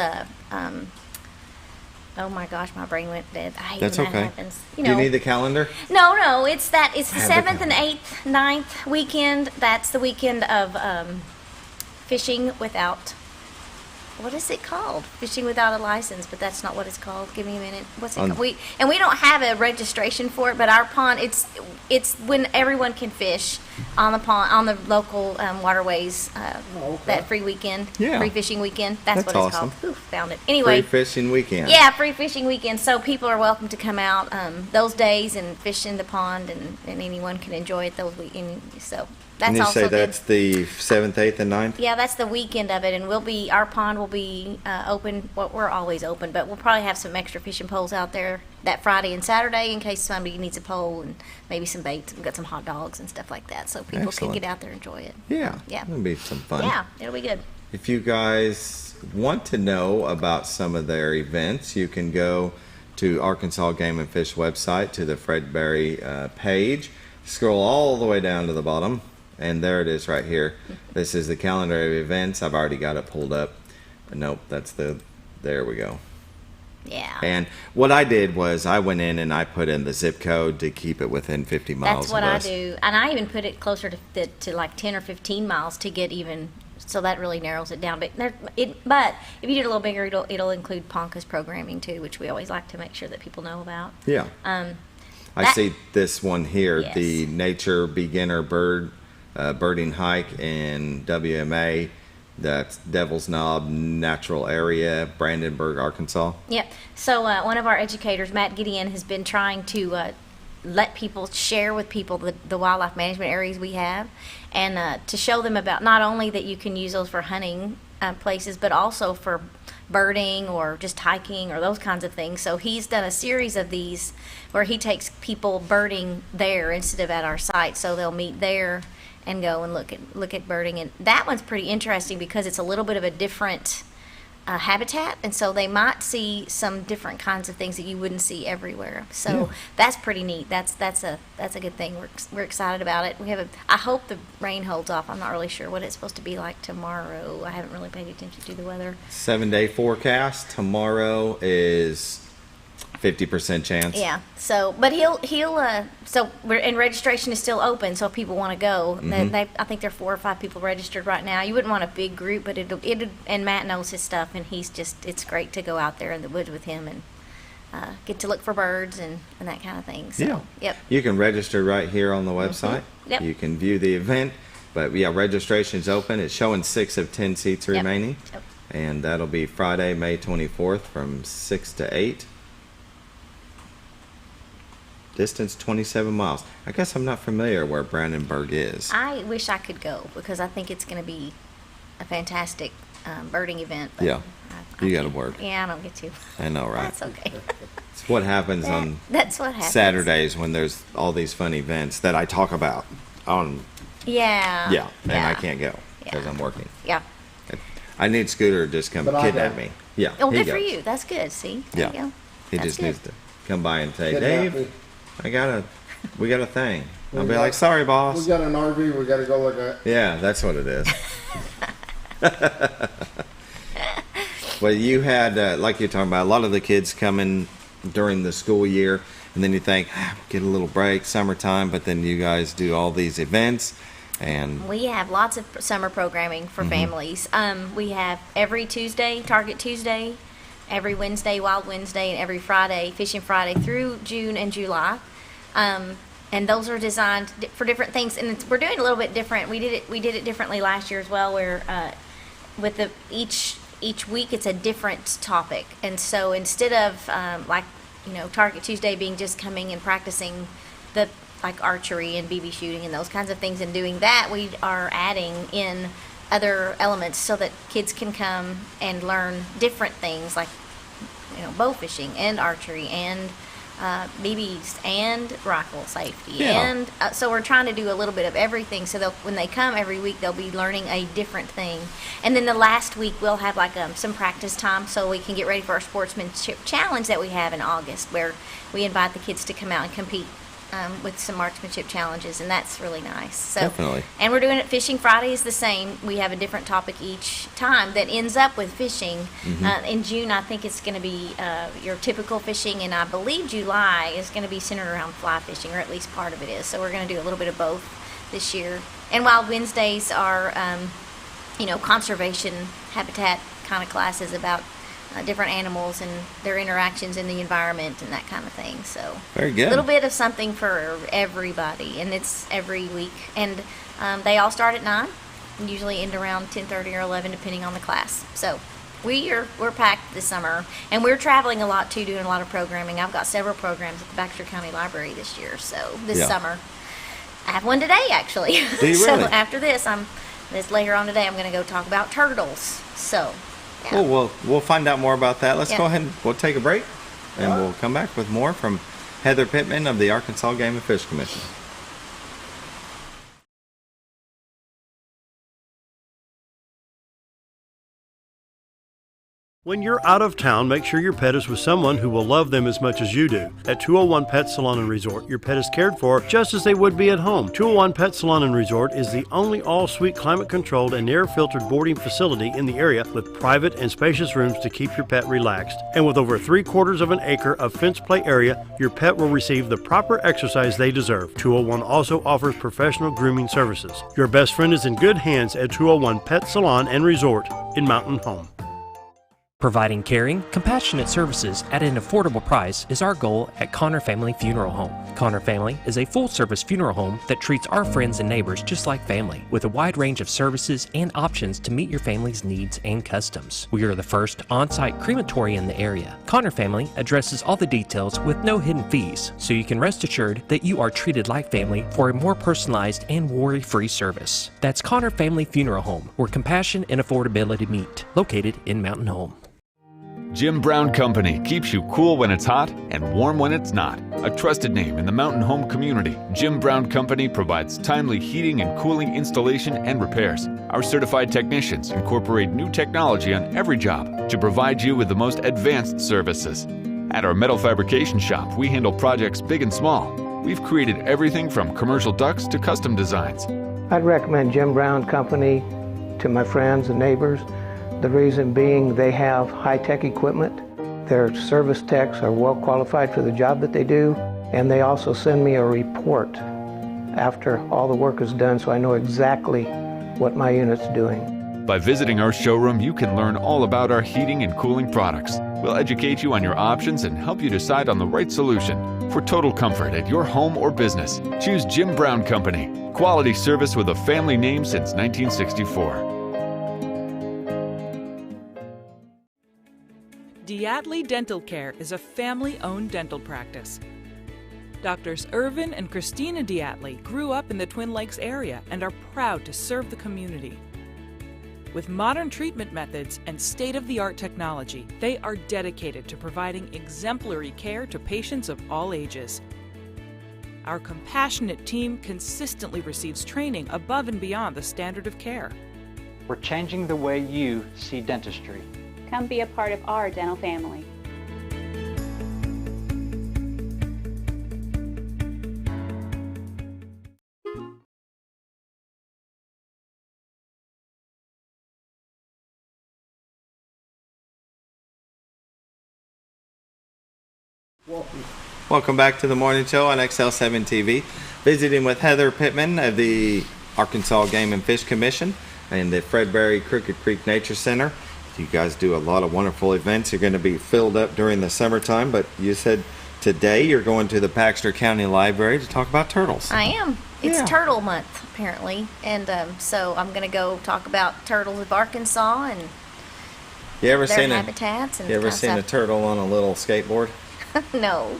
oh my gosh, my brain went dead. I hate That's when okay. that happens. Do you need the calendar? No, it's the 7th and calendar. 8th, 9th weekend. That's the weekend of fishing without, what is it called? Fishing without a license, but that's not what it's called. Give me a minute. What's it called? We don't have a registration for it, but our pond, it's when everyone can fish on the pond, on the local waterways, that free weekend, free fishing weekend. That's what it's awesome. called. Ooh, found it. Anyway. Free fishing weekend. Yeah, free fishing weekend. So people are welcome to come out those days and fish in the pond, and anyone can enjoy it those weekends. So that's And you also say good. that's the 7th, 8th, and 9th? Yeah, that's the weekend of it, and our pond will be open. Well, we're always open, but we'll probably have some extra fishing poles out there that Friday and Saturday in case somebody needs a pole, and maybe some baits. We've got some hot dogs and stuff like that, so people Excellent. can get out there and enjoy it. Yeah. Yeah. It'll be some fun. Yeah, it'll be good. If you guys want to know about some of their events, you can go to Arkansas Game and Fish website, to the Fred Berry page. Scroll all the way down to the bottom, and there it is right here. This is the calendar of events. I've already got it pulled up. Nope, there we go. Yeah. And what I did was I went in and I put in the zip code to keep it within 50 miles That's what of I us. do, and I even put it closer to like 10 or 15 miles to get even. So that really narrows it down. But if you do it a little bigger, it'll include Ponca's programming too, which we always like to make sure that people know about. Yeah. I see this one here, Yes. the Nature Beginner Birding Hike in WMA. That's Devil's Knob Natural Area, Brandenburg, Arkansas. Yep. So one of our educators, Matt Gideon, has been trying to let people share with people the wildlife management areas we have, and to show them about not only that you can use those for hunting places, but also for birding or just hiking or those kinds of things. So he's done a series of these where he takes people birding there instead of at our site. So they'll meet there and go and look at birding. And that one's pretty interesting because it's a little bit of a different habitat, and so they might see some different kinds of things that you wouldn't see everywhere. So that's pretty neat. That's a good thing. We're excited about it. I hope the rain holds off. I'm not really sure what it's supposed to be like tomorrow. I haven't really paid attention to the weather. 7-day forecast. Tomorrow is 50% chance. Yeah. So, but registration is still open. So if people want to go, I think there are 4 or 5 people registered right now. You wouldn't want a big group, but and Matt knows his stuff, and it's great to go out there in the woods with him and get to look for birds and that kind of thing. So, Yeah. Yep. You can register right here on the website. Yep. You can view the event. But yeah, registration's open. It's showing 6 of 10 seats remaining. Yep. And that'll be Friday, May 24th from 6 to 8. Distance 27 miles. I guess I'm not familiar where Brandenburg is. I wish I could go because I think it's going to be a fantastic birding event. But Yeah. You got to can't- work. Yeah, I don't get to. I know, right? That's okay. It's what happens on That's what happens. Saturdays when there's all these fun events that I talk about on. Yeah. Yeah, and I can't go because Yeah. I'm working. Yeah. I need Scooter to just come But I kidnap go. me. Yeah. Oh, he good for goes. you. That's good. See? There Yeah. you go. He That's just good. needs to come by and say, Kidnap me. Dave, we got a thing. I'll We be got- like, sorry, boss. We got an RV we got to go look at. Yeah, that's what it is. Well, you had, like you're talking about, a lot of the kids coming during the school year, and then you think, get a little break, summertime, but then you guys do all these events, and We have lots of summer programming for families. We have every Tuesday, Target Tuesday, every Wednesday, Wild Wednesday, and every Friday, Fishing Friday through June and July. And those are designed for different things, and we're doing a little bit different. We did it differently last year as well, where with each week it's a different topic, and so instead of Target Tuesday being just coming and practicing the like archery and BB shooting and those kinds of things and doing that, we are adding in other elements so that kids can come and learn different things like bow fishing and archery and BBs and rifle safety. Yeah. And so we're trying to do a little bit of everything, so when they come every week, they'll be learning a different thing. And then the last week, we'll have like some practice time so we can get ready for our sportsmanship challenge that we have in August, where we invite the kids to come out and compete with some marksmanship challenges, and that's really nice. So, Definitely. And we're doing it. Fishing Friday is the same. We have a different topic each time that ends up with fishing. In June, I think it's going to be your typical fishing, and I believe July is going to be centered around fly fishing, or at least part of it is. So we're going to do a little bit of both this year. And Wild Wednesdays are, conservation habitat kind of classes about different animals and their interactions in the environment and that kind of thing. So very good. A little bit of something for everybody, and it's every week. And they all start at 9, and usually end around 10:30 or 11, depending on the class. So we're packed this summer, and we're traveling a lot too, doing a lot of programming. I've got several programs at the Baxter County Library this year. So this summer, I have one today actually. Do you So really? after this, later on today, I'm going to go talk about turtles. So. Yeah. Well, we'll find out more about that. Let's go ahead and we'll take a break, and we'll come back with more from Heather Pitman of the Arkansas Game and Fish Commission. When you're out of town, make sure your pet is with someone who will love them as much as you do. At 201 Pet Salon and Resort, your pet is cared for just as they would be at home. 201 Pet Salon and Resort is the only all-suite climate-controlled and air-filtered boarding facility in the area with private and spacious rooms to keep your pet relaxed. And with over 3/4 of an acre of fenced play area, your pet will receive the proper exercise they deserve. 201 also offers professional grooming services. Your best friend is in good hands at 201 Pet Salon and Resort in Mountain Home. Providing caring, compassionate services at an affordable price is our goal at Connor Family Funeral Home. Connor Family is a full-service funeral home that treats our friends and neighbors just like family, with a wide range of services and options to meet your family's needs and customs. We are the first on-site crematory in the area. Connor Family addresses all the details with no hidden fees, so you can rest assured that you are treated like family for a more personalized and worry-free service. That's Connor Family Funeral Home, where compassion and affordability meet, located in Mountain Home. Jim Brown Company keeps you cool when it's hot and warm when it's not. A trusted name in the Mountain Home community, Jim Brown Company provides timely heating and cooling installation and repairs. Our certified technicians incorporate new technology on every job to provide you with the most advanced services. At our metal fabrication shop, we handle projects big and small. We've created everything from commercial ducts to custom designs. I'd recommend Jim Brown Company to my friends and neighbors. The reason being they have high-tech equipment, their service techs are well qualified for the job that they do, and they also send me a report after all the work is done so I know exactly what my unit's doing. By visiting our showroom, you can learn all about our heating and cooling products. We'll educate you on your options and help you decide on the right solution. For total comfort at your home or business, choose Jim Brown Company. Quality service with a family name since 1964. Diatley Dental Care is a family-owned dental practice. Doctors Irvin and Christina Diatley grew up in the Twin Lakes area and are proud to serve the community. With modern treatment methods and state-of-the-art technology, they are dedicated to providing exemplary care to patients of all ages. Our compassionate team consistently receives training above and beyond the standard of care. We're changing the way you see dentistry. Come be a part of our dental family. Welcome back to the morning show on XL7-TV. Visiting with Heather Pitman of the Arkansas Game and Fish Commission and the Fredberry Crooked Creek Nature Center. You guys do a lot of wonderful events. You're going to be filled up during the summertime, but you said today you're going to the Baxter County Library to talk about turtles. I am. It's Turtle Month, apparently, and so I'm going to go talk about turtles of Arkansas and their habitats. You ever seen a turtle on a little skateboard? No.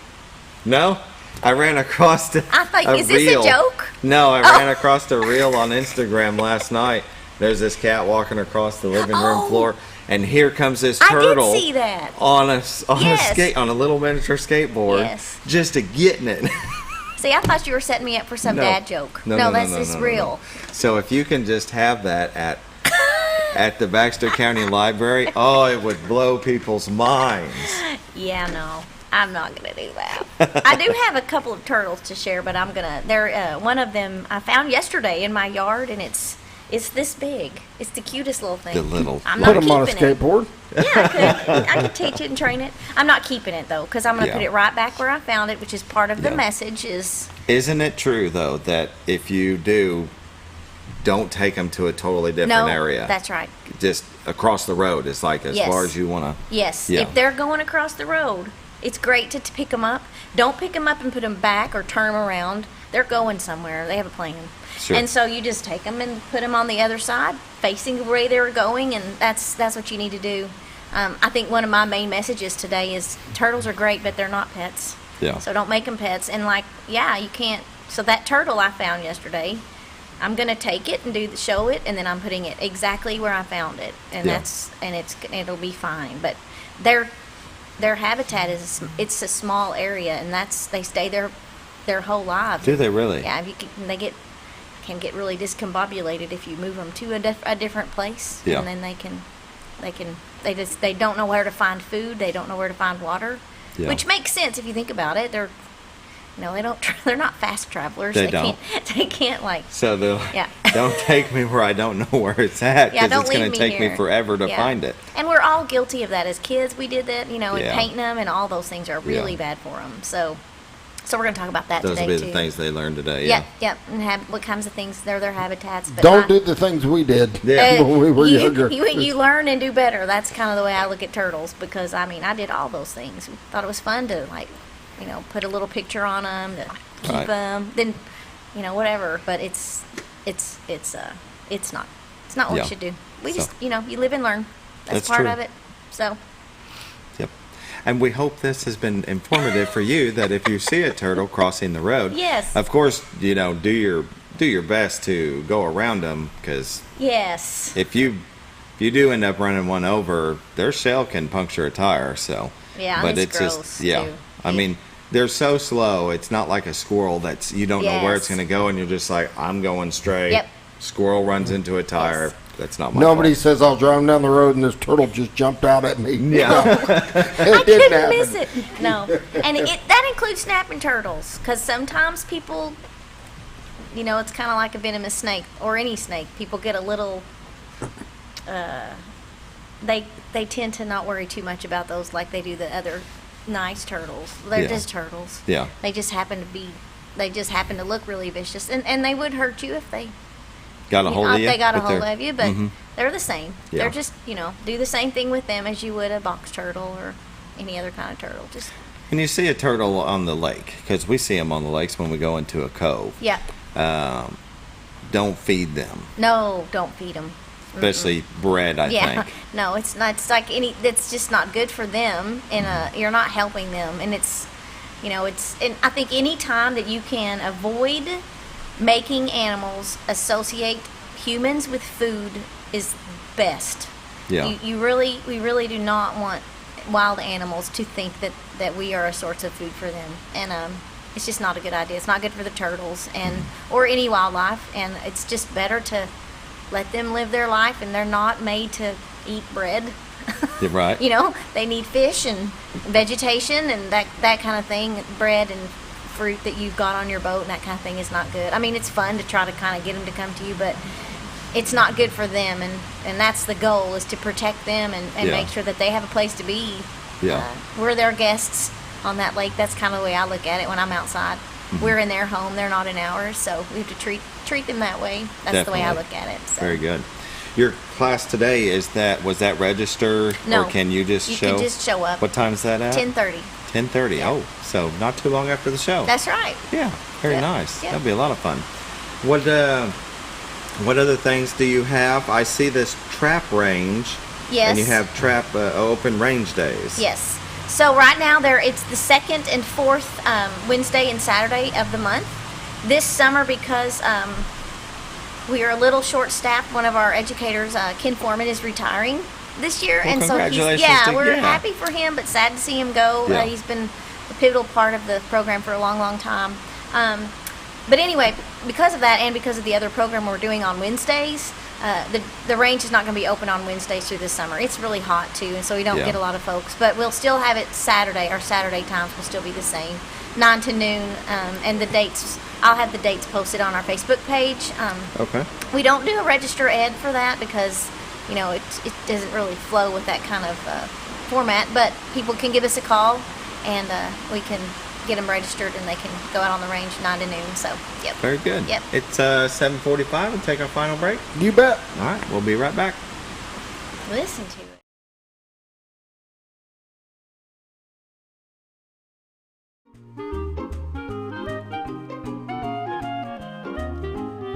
No? I ran across I thought, is this a joke? No, I ran across a reel on Instagram last night, there's this cat walking across the living room floor, and here comes this turtle. I did see that. On a little miniature skateboard. Yes. Just to getting it. See, I thought you were setting me up for some dad joke. No, that's real. So if you can just have that at the Baxter County Library, oh, it would blow people's minds. Yeah, no, I'm not gonna do that. I do have a couple of turtles to share, but one of them I found yesterday in my yard, and it's this big. It's the cutest little thing. I'm not put them on a skateboard. Yeah, I could teach it and train it. I'm not keeping it though, because I'm gonna put it right back where I found it, which is part of the message. Isn't it true though that if you don't take them to a totally different area? That's right. Just across the road is like as far as you want to. Yes. Yeah. If they're going across the road, it's great to pick them up. Don't pick them up and put them back or turn them around. They're going somewhere. They have a plan. Sure. And so you just take them and put them on the other side, facing the way they were going, and that's what you need to do. I think one of my main messages today is turtles are great, but they're not pets. Yeah. So don't make them pets. And you can't. So that turtle I found yesterday, I'm gonna take it and show it, and then I'm putting it exactly where I found it, and it'll be fine. But their habitat it's a small area, and they stay there their whole lives. Do they really? Yeah, they can get really discombobulated if you move them to a different place, and then they don't know where to find food, they don't know where to find water, which makes sense if you think about it. They're not fast travelers. They don't. They can't So don't take me where I don't know where it's at, because it's going to take me forever to find it. And we're all guilty of that as kids. We did that, and painting them and all those things are really bad for them. So we're going to talk about that Those today will be too. the things they learn today. Yep. And what kinds of things they're their habitats. But don't do the things we did when we were younger. You learn and do better. That's kind of the way I look at turtles, because I did all those things. Thought it was fun to put a little picture on them, to keep them, then whatever. But it's not what we should do. We just you live and learn. That's part true. of it. So. And we hope this has been informative for you, that if you see a turtle crossing the road, yes, of course, do your best to go around them, because if you do end up running one over, their shell can puncture a tire. So but it's just too. I mean, they're so slow. It's not like a squirrel that's you don't know where it's going to go, and you're just like, I'm going straight. Yep. Squirrel runs into a tire. That's not my Nobody fault. says I was driving down the road and this turtle just jumped out at me. Yeah. I couldn't miss it. No. And that includes snapping turtles, because sometimes people, it's kind of like a venomous snake, or any snake. People get a little, they tend to not worry too much about those like they do the other nice turtles. They're just turtles. Yeah. They just happen to look really vicious, and they would hurt you if they got a hold of you. They got a hold of you, but they're the same. Yeah. They're just, do the same thing with them as you would a box turtle or any other kind of turtle. And you see a turtle on the lake, because we see them on the lakes when we go into a cove. Yeah. Don't feed them. No, don't feed them. Especially bread, I think. No, it's not. It's like that's just not good for them, and you're not helping them. And and I think any time that you can avoid making animals associate humans with food is best. Yeah. We really do not want wild animals to think that we are a source of food for them, and it's just not a good idea. It's not good for the turtles or any wildlife, and it's just better to let them live their life, and they're not made to eat bread. You're right. They need fish and vegetation and that kind of thing, bread and fruit that you've got on your boat, and that kind of thing is not good. I mean, it's fun to try to kind of get them to come to you, but it's not good for them, and that's the goal, is to protect them and make sure that they have a place to be. We're their guests on that lake. That's kind of the way I look at it when I'm outside. We're in their home, they're not in ours, so we have to treat them that way. That's Definitely. the way I look at it. So. Very good. Your class today, was that register? No. Or can you just show? You can just show up. What time is that at? 10:30. 10:30. Yeah. Oh, so not too long after the show. That's right. Yeah, very nice. Yeah. That'll be a lot of fun. What other things do you have? I see this trap range. Yes. And you have trap open range days. Yes. So right now it's the second and fourth Wednesday and Saturday of the month. This summer, because we are a little short-staffed. One of our educators, Ken Foreman, is retiring this year, Well, and so we're happy for him, but sad to see him go. Yeah. He's been a pivotal part of the program for a long, long time. But anyway, because of that, and because of the other program we're doing on Wednesdays, the range is not going to be open on Wednesdays through this summer. It's really hot too, and so we don't get a lot of folks. But we'll still have it Saturday. Our Saturday times will still be the same, 9 to noon, and the dates. I'll have the dates posted on our Facebook page. Okay. We don't do a register ed for that because, it doesn't really flow with that kind of format. But people can give us a call, and we can get them registered, and they can go out on the range 9 to noon. So, yep. Very good. Yep. It's 7:45. We'll take our final break. You bet. All right. We'll be right back. Listen to it.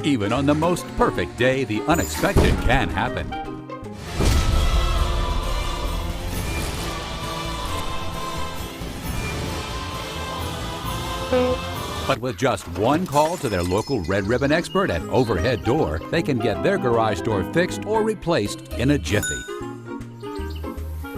Even on the most perfect day, the unexpected can happen. But with just one call to their local Red Ribbon expert at Overhead Door, they can get their garage door fixed or replaced in a jiffy.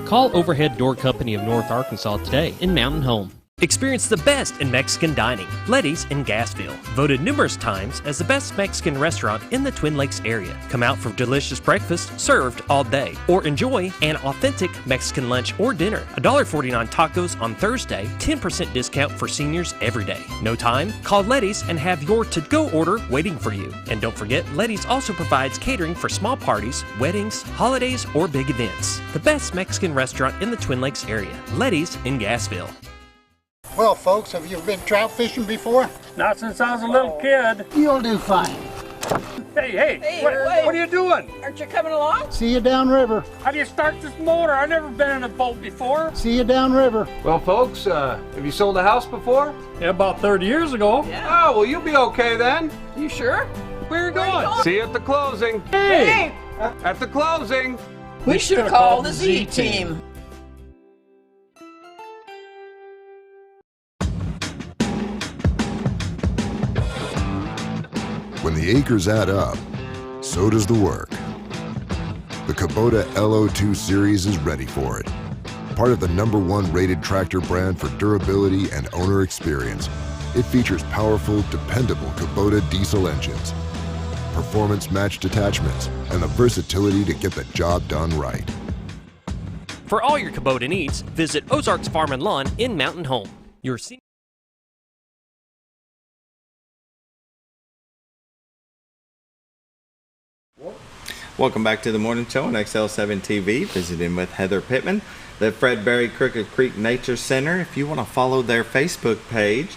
Call Overhead Door Company of North Arkansas today in Mountain Home. Experience the best in Mexican dining. Letty's in Gassville. Voted numerous times as the best Mexican restaurant in the Twin Lakes area. Come out for delicious breakfast served all day. Or enjoy an authentic Mexican lunch or dinner. $1.49 tacos on Thursday. 10% discount for seniors every day. No time? Call Letty's and have your to-go order waiting for you. And don't forget, Letty's also provides catering for small parties, weddings, holidays, or big events. The best Mexican restaurant in the Twin Lakes area. Letty's in Gassville. Well, folks, have you been trout fishing before? Not since I was a little kid. You'll do fine. Hey, what are you doing? Aren't you coming along? See you downriver. How do you start this motor? I've never been in a boat before. See you downriver. Well, folks, have you sold a house before? Yeah, about 30 years ago. Yeah. Oh, well, you'll be okay then. You sure? Where are you going? See you at the closing. Hey! At the closing. We should have called the Z-Team. When the acres add up, so does the work. The Kubota LO2 series is ready for it. Part of the #1 rated tractor brand for durability and owner experience, it features powerful, dependable Kubota diesel engines, performance-matched attachments, and the versatility to get the job done right. For all your Kubota needs, visit Ozarks Farm and Lawn in Mountain Home. Your Welcome back to the morning show on XL7-TV. Visiting with Heather Pitman, the Fred Berry Crooked Creek Nature Center. If you want to follow their Facebook page,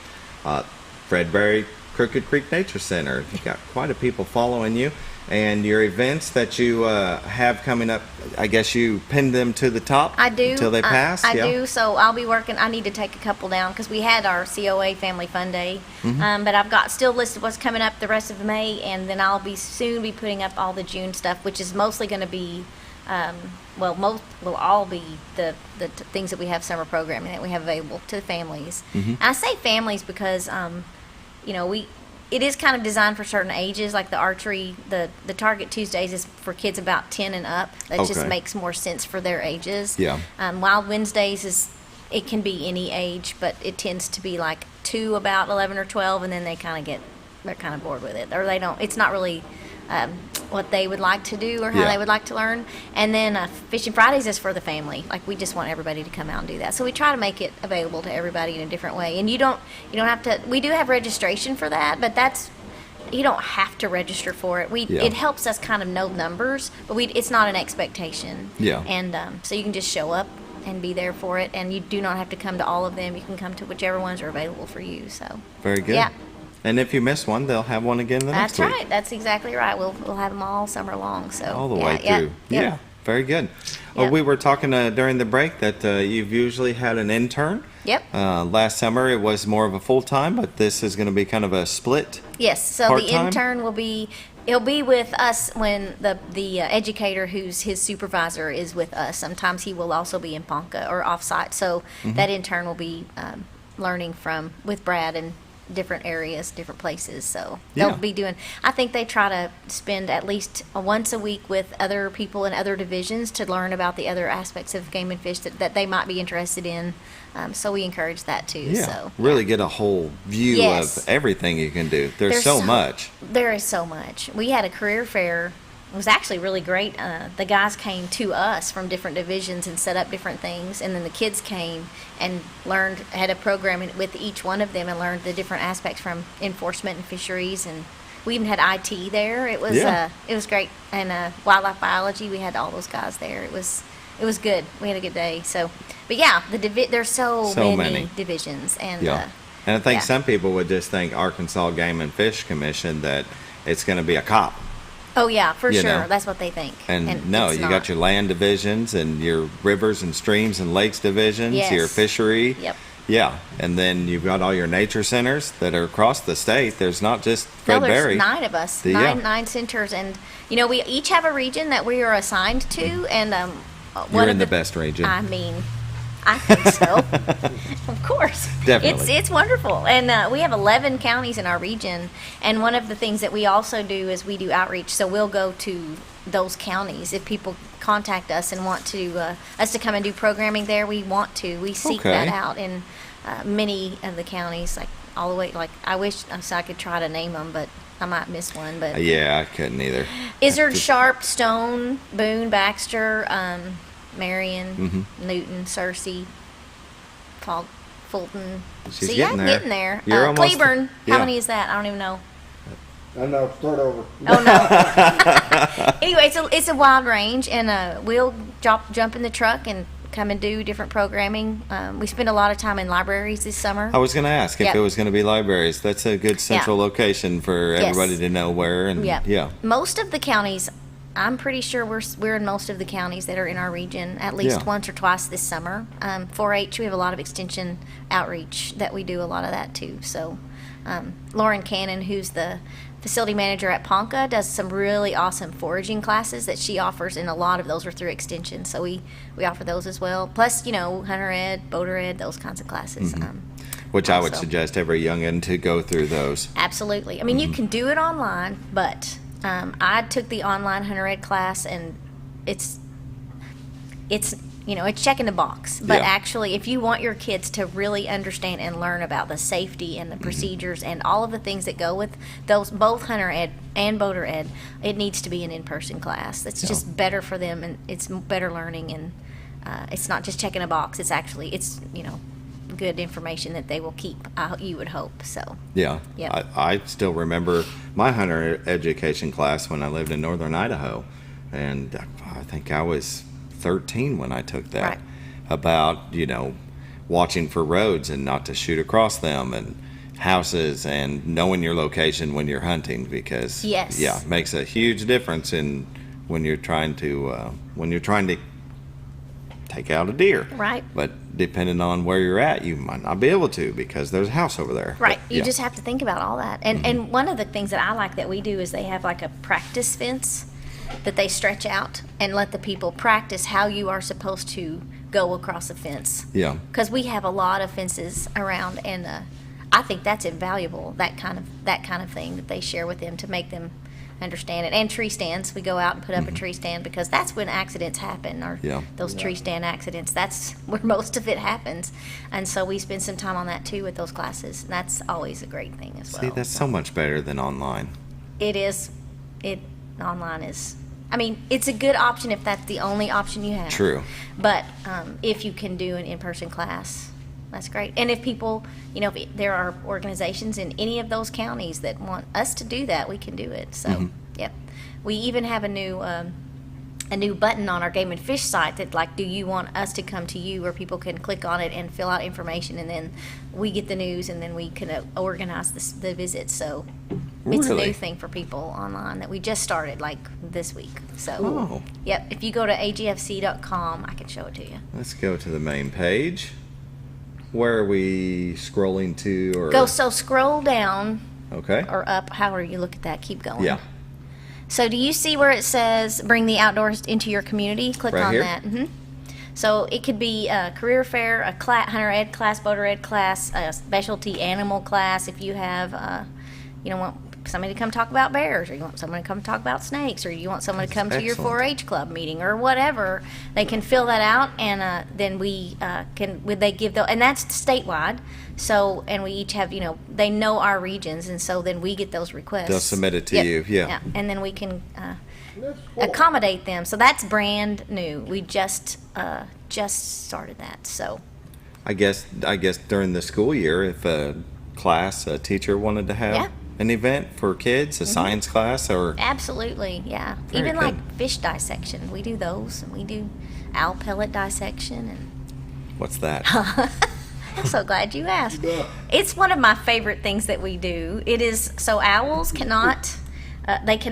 Fred Berry Crooked Creek Nature Center. You've got quite a people following you. And your events that you have coming up, I guess you pinned them to the top? I do. Until they pass? I do, so I'll be working. I need to take a couple down because we had our COA Family Fun Day. But I've got still listed what's coming up the rest of May, and then I'll be soon be putting up all the June stuff, which is mostly going to be, most will all be the things that we have summer programming that we have available to the families. I say families because, it is kind of designed for certain ages, like the archery. The Target Tuesdays is for kids about 10 and up. That just makes more sense for their ages. Yeah. Wild Wednesdays it can be any age, but it tends to be like 2 about 11 or 12, and then they're kind of bored with it, or they don't. It's not really what they would like to do or how they would like to learn. And then Fishing Fridays is for the family. Like, we just want everybody to come out and do that. So we try to make it available to everybody in a different way. And you don't have to. We do have registration for that, but you don't have to register for it. It helps us kind of know numbers, but it's not an expectation. Yeah. And so you can just show up and be there for it, and you do not have to come to all of them. You can come to whichever ones are available for you. So very good. Yeah. And if you miss one, they'll have one again the next week. That's right. That's exactly right. We'll have them all summer long. So all the way through. Yeah. Very good. Well, we were talking during the break that you've usually had an intern. Yep. Last summer it was more of a full-time, but this is going to be kind of a split. Yes. So part-time? The intern he'll be with us when the educator who's his supervisor is with us. Sometimes he will also be in Ponca or off-site. So that intern will be learning with Brad and different areas, different places. So Yeah. they'll be doing, I think they try to spend at least once a week with other people in other divisions to learn about the other aspects of game and fish that they might be interested in. So we encourage that too. Yeah, So really get a whole view Yes. of everything you can do. There's so much. There is so much. We had a career fair. It was actually really great. The guys came to us from different divisions and set up different things, and then the kids came and had a program with each one of them and learned the different aspects from enforcement and fisheries, and we even had IT there. It was it was great, and wildlife biology. We had all those guys there. It was good. We had a good day. So, but yeah, there's so many divisions, and and I think yeah. some people would just think Arkansas Game and Fish Commission that it's going to be a cop. oh yeah, for You sure. know. That's what they think. And no, it's you not. got your land divisions and your rivers and streams and lakes divisions, Yes. your fishery. Yep. Yeah, and then you've got all your nature centers that are across the state. There's not just Fred No, there's Berry. 9 of us, Yeah. nine centers, and we each have a region that we are assigned to, and You're one in of the best region. I mean, I think so. Of course, Definitely. It's wonderful, and we have 11 counties in our region. And one of the things that we also do is we do outreach. So we'll go to those counties if people contact us and want to us to come and do programming there. We want to. We seek that Okay. out in many of the counties, like all the way. Like I wish I could try to name them, but I might miss one. But Yeah, I couldn't either. Izzard, Just- Sharp, Stone, Boone, Baxter, Marion, Mhm. Newton, Searcy, Fulton. She's See, getting I'm there. getting there. You're almost- Cleburne. yeah. How many is that? I don't even know. I know. Start over. Oh no. Anyway, it's a wide range, and we'll jump in the truck and come and do different programming. We spend a lot of time in libraries this summer. I was going to ask if Yep. it was going to be libraries. That's a good central location for Yes. everybody to know where. And yeah. Most of the counties, I'm pretty sure we're in most of the counties that are in our region at least Yeah. once or twice this summer. 4-H, we have a lot of extension outreach that we do a lot of that too. So Lauren Cannon, who's the facility manager at Ponca, does some really awesome foraging classes that she offers, and a lot of those are through extension. So we offer those as well. Plus, hunter ed, boater ed, those kinds of classes. Mhm. Which I would also. suggest every youngin' to go through those. Absolutely. I mean, you can do it online, but I took the online hunter ed class, and it's checking the box. But Yeah. actually, if you want your kids to really understand and learn about the safety and the procedures and all of the things that go with those, both hunter ed and boater ed, it needs to be an in-person class. It's just better for them, and it's better learning, and it's not just checking a box. It's actually good information that they will keep. You would hope so. Yeah. Yep. I still remember my hunter education class when I lived in northern Idaho. And I think I was 13 when I took that. Right. About, watching for roads and not to shoot across them, and houses, and knowing your location when you're hunting, because Yes. it makes a huge difference in when you're trying to take out a deer. Right. But depending on where you're at, you might not be able to because there's a house over there. Right. But, You yeah. just have to think about all that. And one of the things that I like that we do is they have like a practice fence that they stretch out and let the people practice how you are supposed to go across a fence. Yeah. Because we have a lot of fences around, and I think that's invaluable. That kind of thing that they share with them to make them understand it. And tree stands, we go out and put up a tree stand, because that's when accidents happen, or those tree stand accidents. That's where most of it happens, and so we spend some time on that too with those classes. And that's always a great thing as well. See, that's so much better than online. It is. Online is. I mean, it's a good option if that's the only option you have. True. But if you can do an in-person class, that's great. And if people, if there are organizations in any of those counties that want us to do that, we can do it. So, yep. We even have a new button on our Game and Fish site that, like, do you want us to come to you, where people can click on it and fill out information, and then we get the news, and then we can organize the visit. So it's a Really? new thing for people online that we just started, like, this week. So, Oh. yep, if you go to agfc.com, I can show it to you. Let's go to the main page. Where are we scrolling to? Or Scroll down okay. or up, however you look at that. Keep going. Yeah. So do you see where it says bring the outdoors into your community? Click Right on here? that. So it could be a career fair, a hunter ed class, boater ed class, a specialty animal class. If you have, want somebody to come talk about bears, or you want someone to come talk about snakes, or you want someone to come to your 4-H club meeting, or whatever, they can fill that out, and then they give and that's statewide. So, and we each have, they know our regions, and so then we get those requests. They'll submit it to you, yeah. And then we can accommodate them. So that's brand new. We just started that. So, I guess during the school year, if a teacher wanted to have an event for kids, a science class, or absolutely, yeah. Very Even good. like fish dissection, we do those, and we do owl pellet dissection. And what's that? I'm so glad you asked. It's one of my favorite things that we do. It is so owls cannot. They do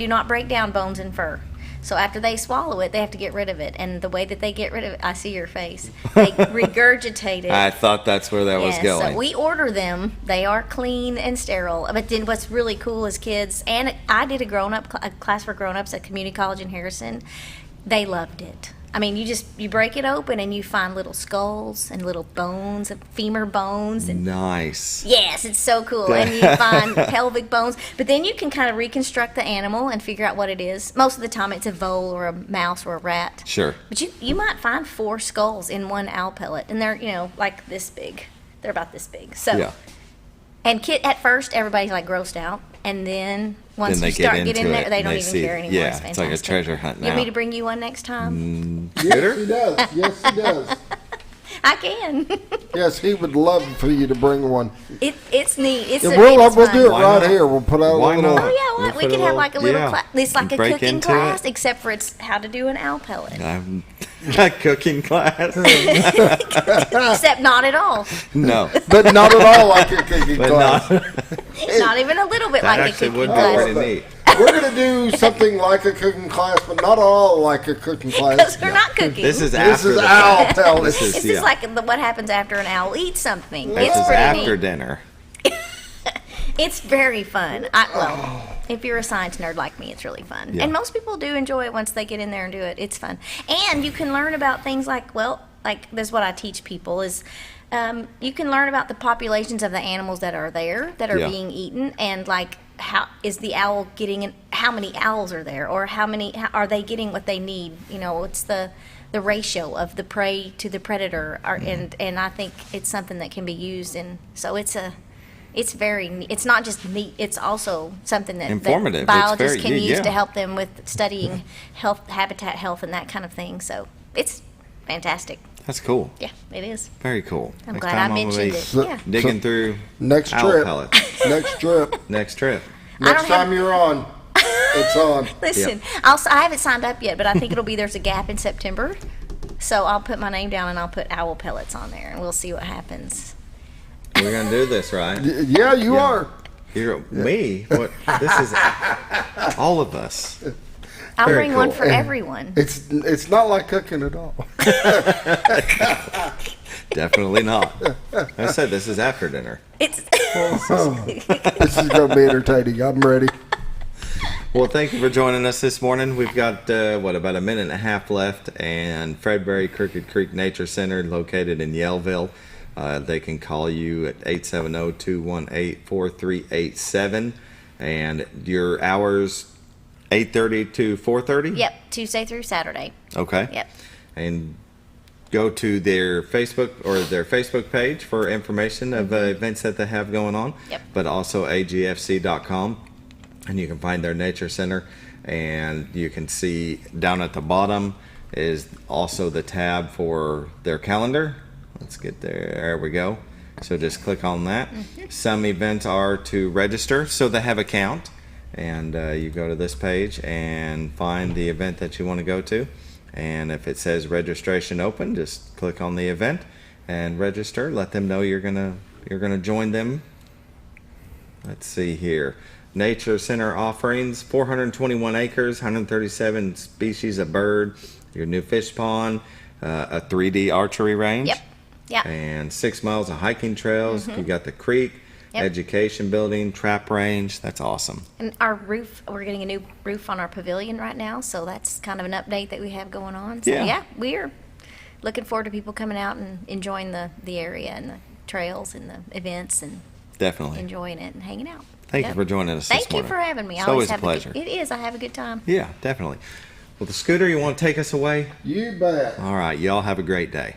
not break down bones and fur. So after they swallow it, they have to get rid of it. And the way that they get rid of it, I see your face. They regurgitate it. I thought that's where that was going. So we order them. They are clean and sterile. But then what's really cool is kids, and I did a class for grown-ups at community college in Harrison. They loved it. I mean, you break it open and you find little skulls and little bones, and femur bones. And nice. yes, it's so cool. And you find pelvic bones. But then you can kind of reconstruct the animal and figure out what it is. Most of the time it's a vole or a mouse or a rat. Sure. But you might find 4 skulls in one owl pellet. And they're, like this big. They're about this big. So, yeah. And at first, everybody's like grossed out. And then once Then you they start get getting into there, it they and don't they even see care it. anymore. Yeah, It's it's like a fantastic. treasure hunt You want me now. to bring you one next time? Yes, he does. Yes, he does. I can. Yes, he would love for you to bring one. It's neat. It's We'll fun. do it Why right not? here. We'll put out Why a little. not? Oh yeah, We'll we put could a have like a little yeah. class. It's like a Break cooking into class, it. except for it's how to do an owl pellet. A cooking class? Except not at all. No. But not at all like a cooking But class. Not even a little bit That like a actually cooking would be class. pretty neat. We're going to do something like a cooking class, but not at all like a cooking class. Because we're not cooking. This is This after is the owl fact. pellets. This is like what happens after an owl eats something. This It's is pretty after neat. dinner. It's very fun. If you're a science nerd like me, it's really fun. Yeah. And most people do enjoy it once they get in there and do it. It's fun. And you can learn about things like this is what I teach people is you can learn about the populations of the animals that are there, that are Yeah. being eaten, and like how is the owl getting in, how many owls are there, or how are they getting what they need? It's the ratio of the prey to the predator, and I think it's something that can be used, and so it's very neat. It's not just neat, it's also something that Informative. biologists It's can very- use yeah. to help them with studying habitat health and that kind of thing. So it's fantastic. That's cool. Yeah, it is. Very cool. I'm Next glad time I I'm gonna mentioned be it. Yeah. Digging through Next owl trip. pellets. Next trip. Next trip. Next time you're on, it's on. Listen, I haven't signed up yet, but I think it'll be there's a gap in September. So I'll put my name down and I'll put owl pellets on there and we'll see what happens. We're gonna do this, right? Yeah, you are. Me? What? This is all of us. I'll Very bring one cool. for everyone. It's not like cooking at all. Definitely not. I said this is after dinner. It's This is going to be entertaining. I'm ready. Well, thank you for joining us this morning. We've got, about a minute and a half left, and Fredberry Crooked Creek Nature Center, located in Yellville. They can call you at 870-218-4387, and your hours 8:30 to 4:30? Yep, Tuesday through Saturday. Okay. Yep. And go to their Facebook page for information of events that they have going on. Yep. But also agfc.com, and you can find their nature center, and you can see down at the bottom is also the tab for their calendar. Let's get there. There we go. So just click on that. Some events are to register, so they have a count, and you go to this page and find the event that you want to go to. And if it says registration open, just click on the event and register. Let them know you're gonna join them. Let's see here. Nature Center offerings: 421 acres, 137 species of bird, your new fish pond, a 3D archery range. Yep. Yeah. And 6 miles of hiking trails. You got the creek, education building, trap range. That's awesome. And our roof, we're getting a new roof on our pavilion right now, so that's kind of an update that we have going on. So Yeah. yeah, we're looking forward to people coming out and enjoying the area and the trails and the events and Definitely. enjoying it and hanging out. Thank you for joining us this Thank you morning. for having me. It's I always always a have pleasure. It is. I have a good time. Yeah, definitely. Well, the Scooter, you want to take us away? You bet. All right. Y'all have a great day.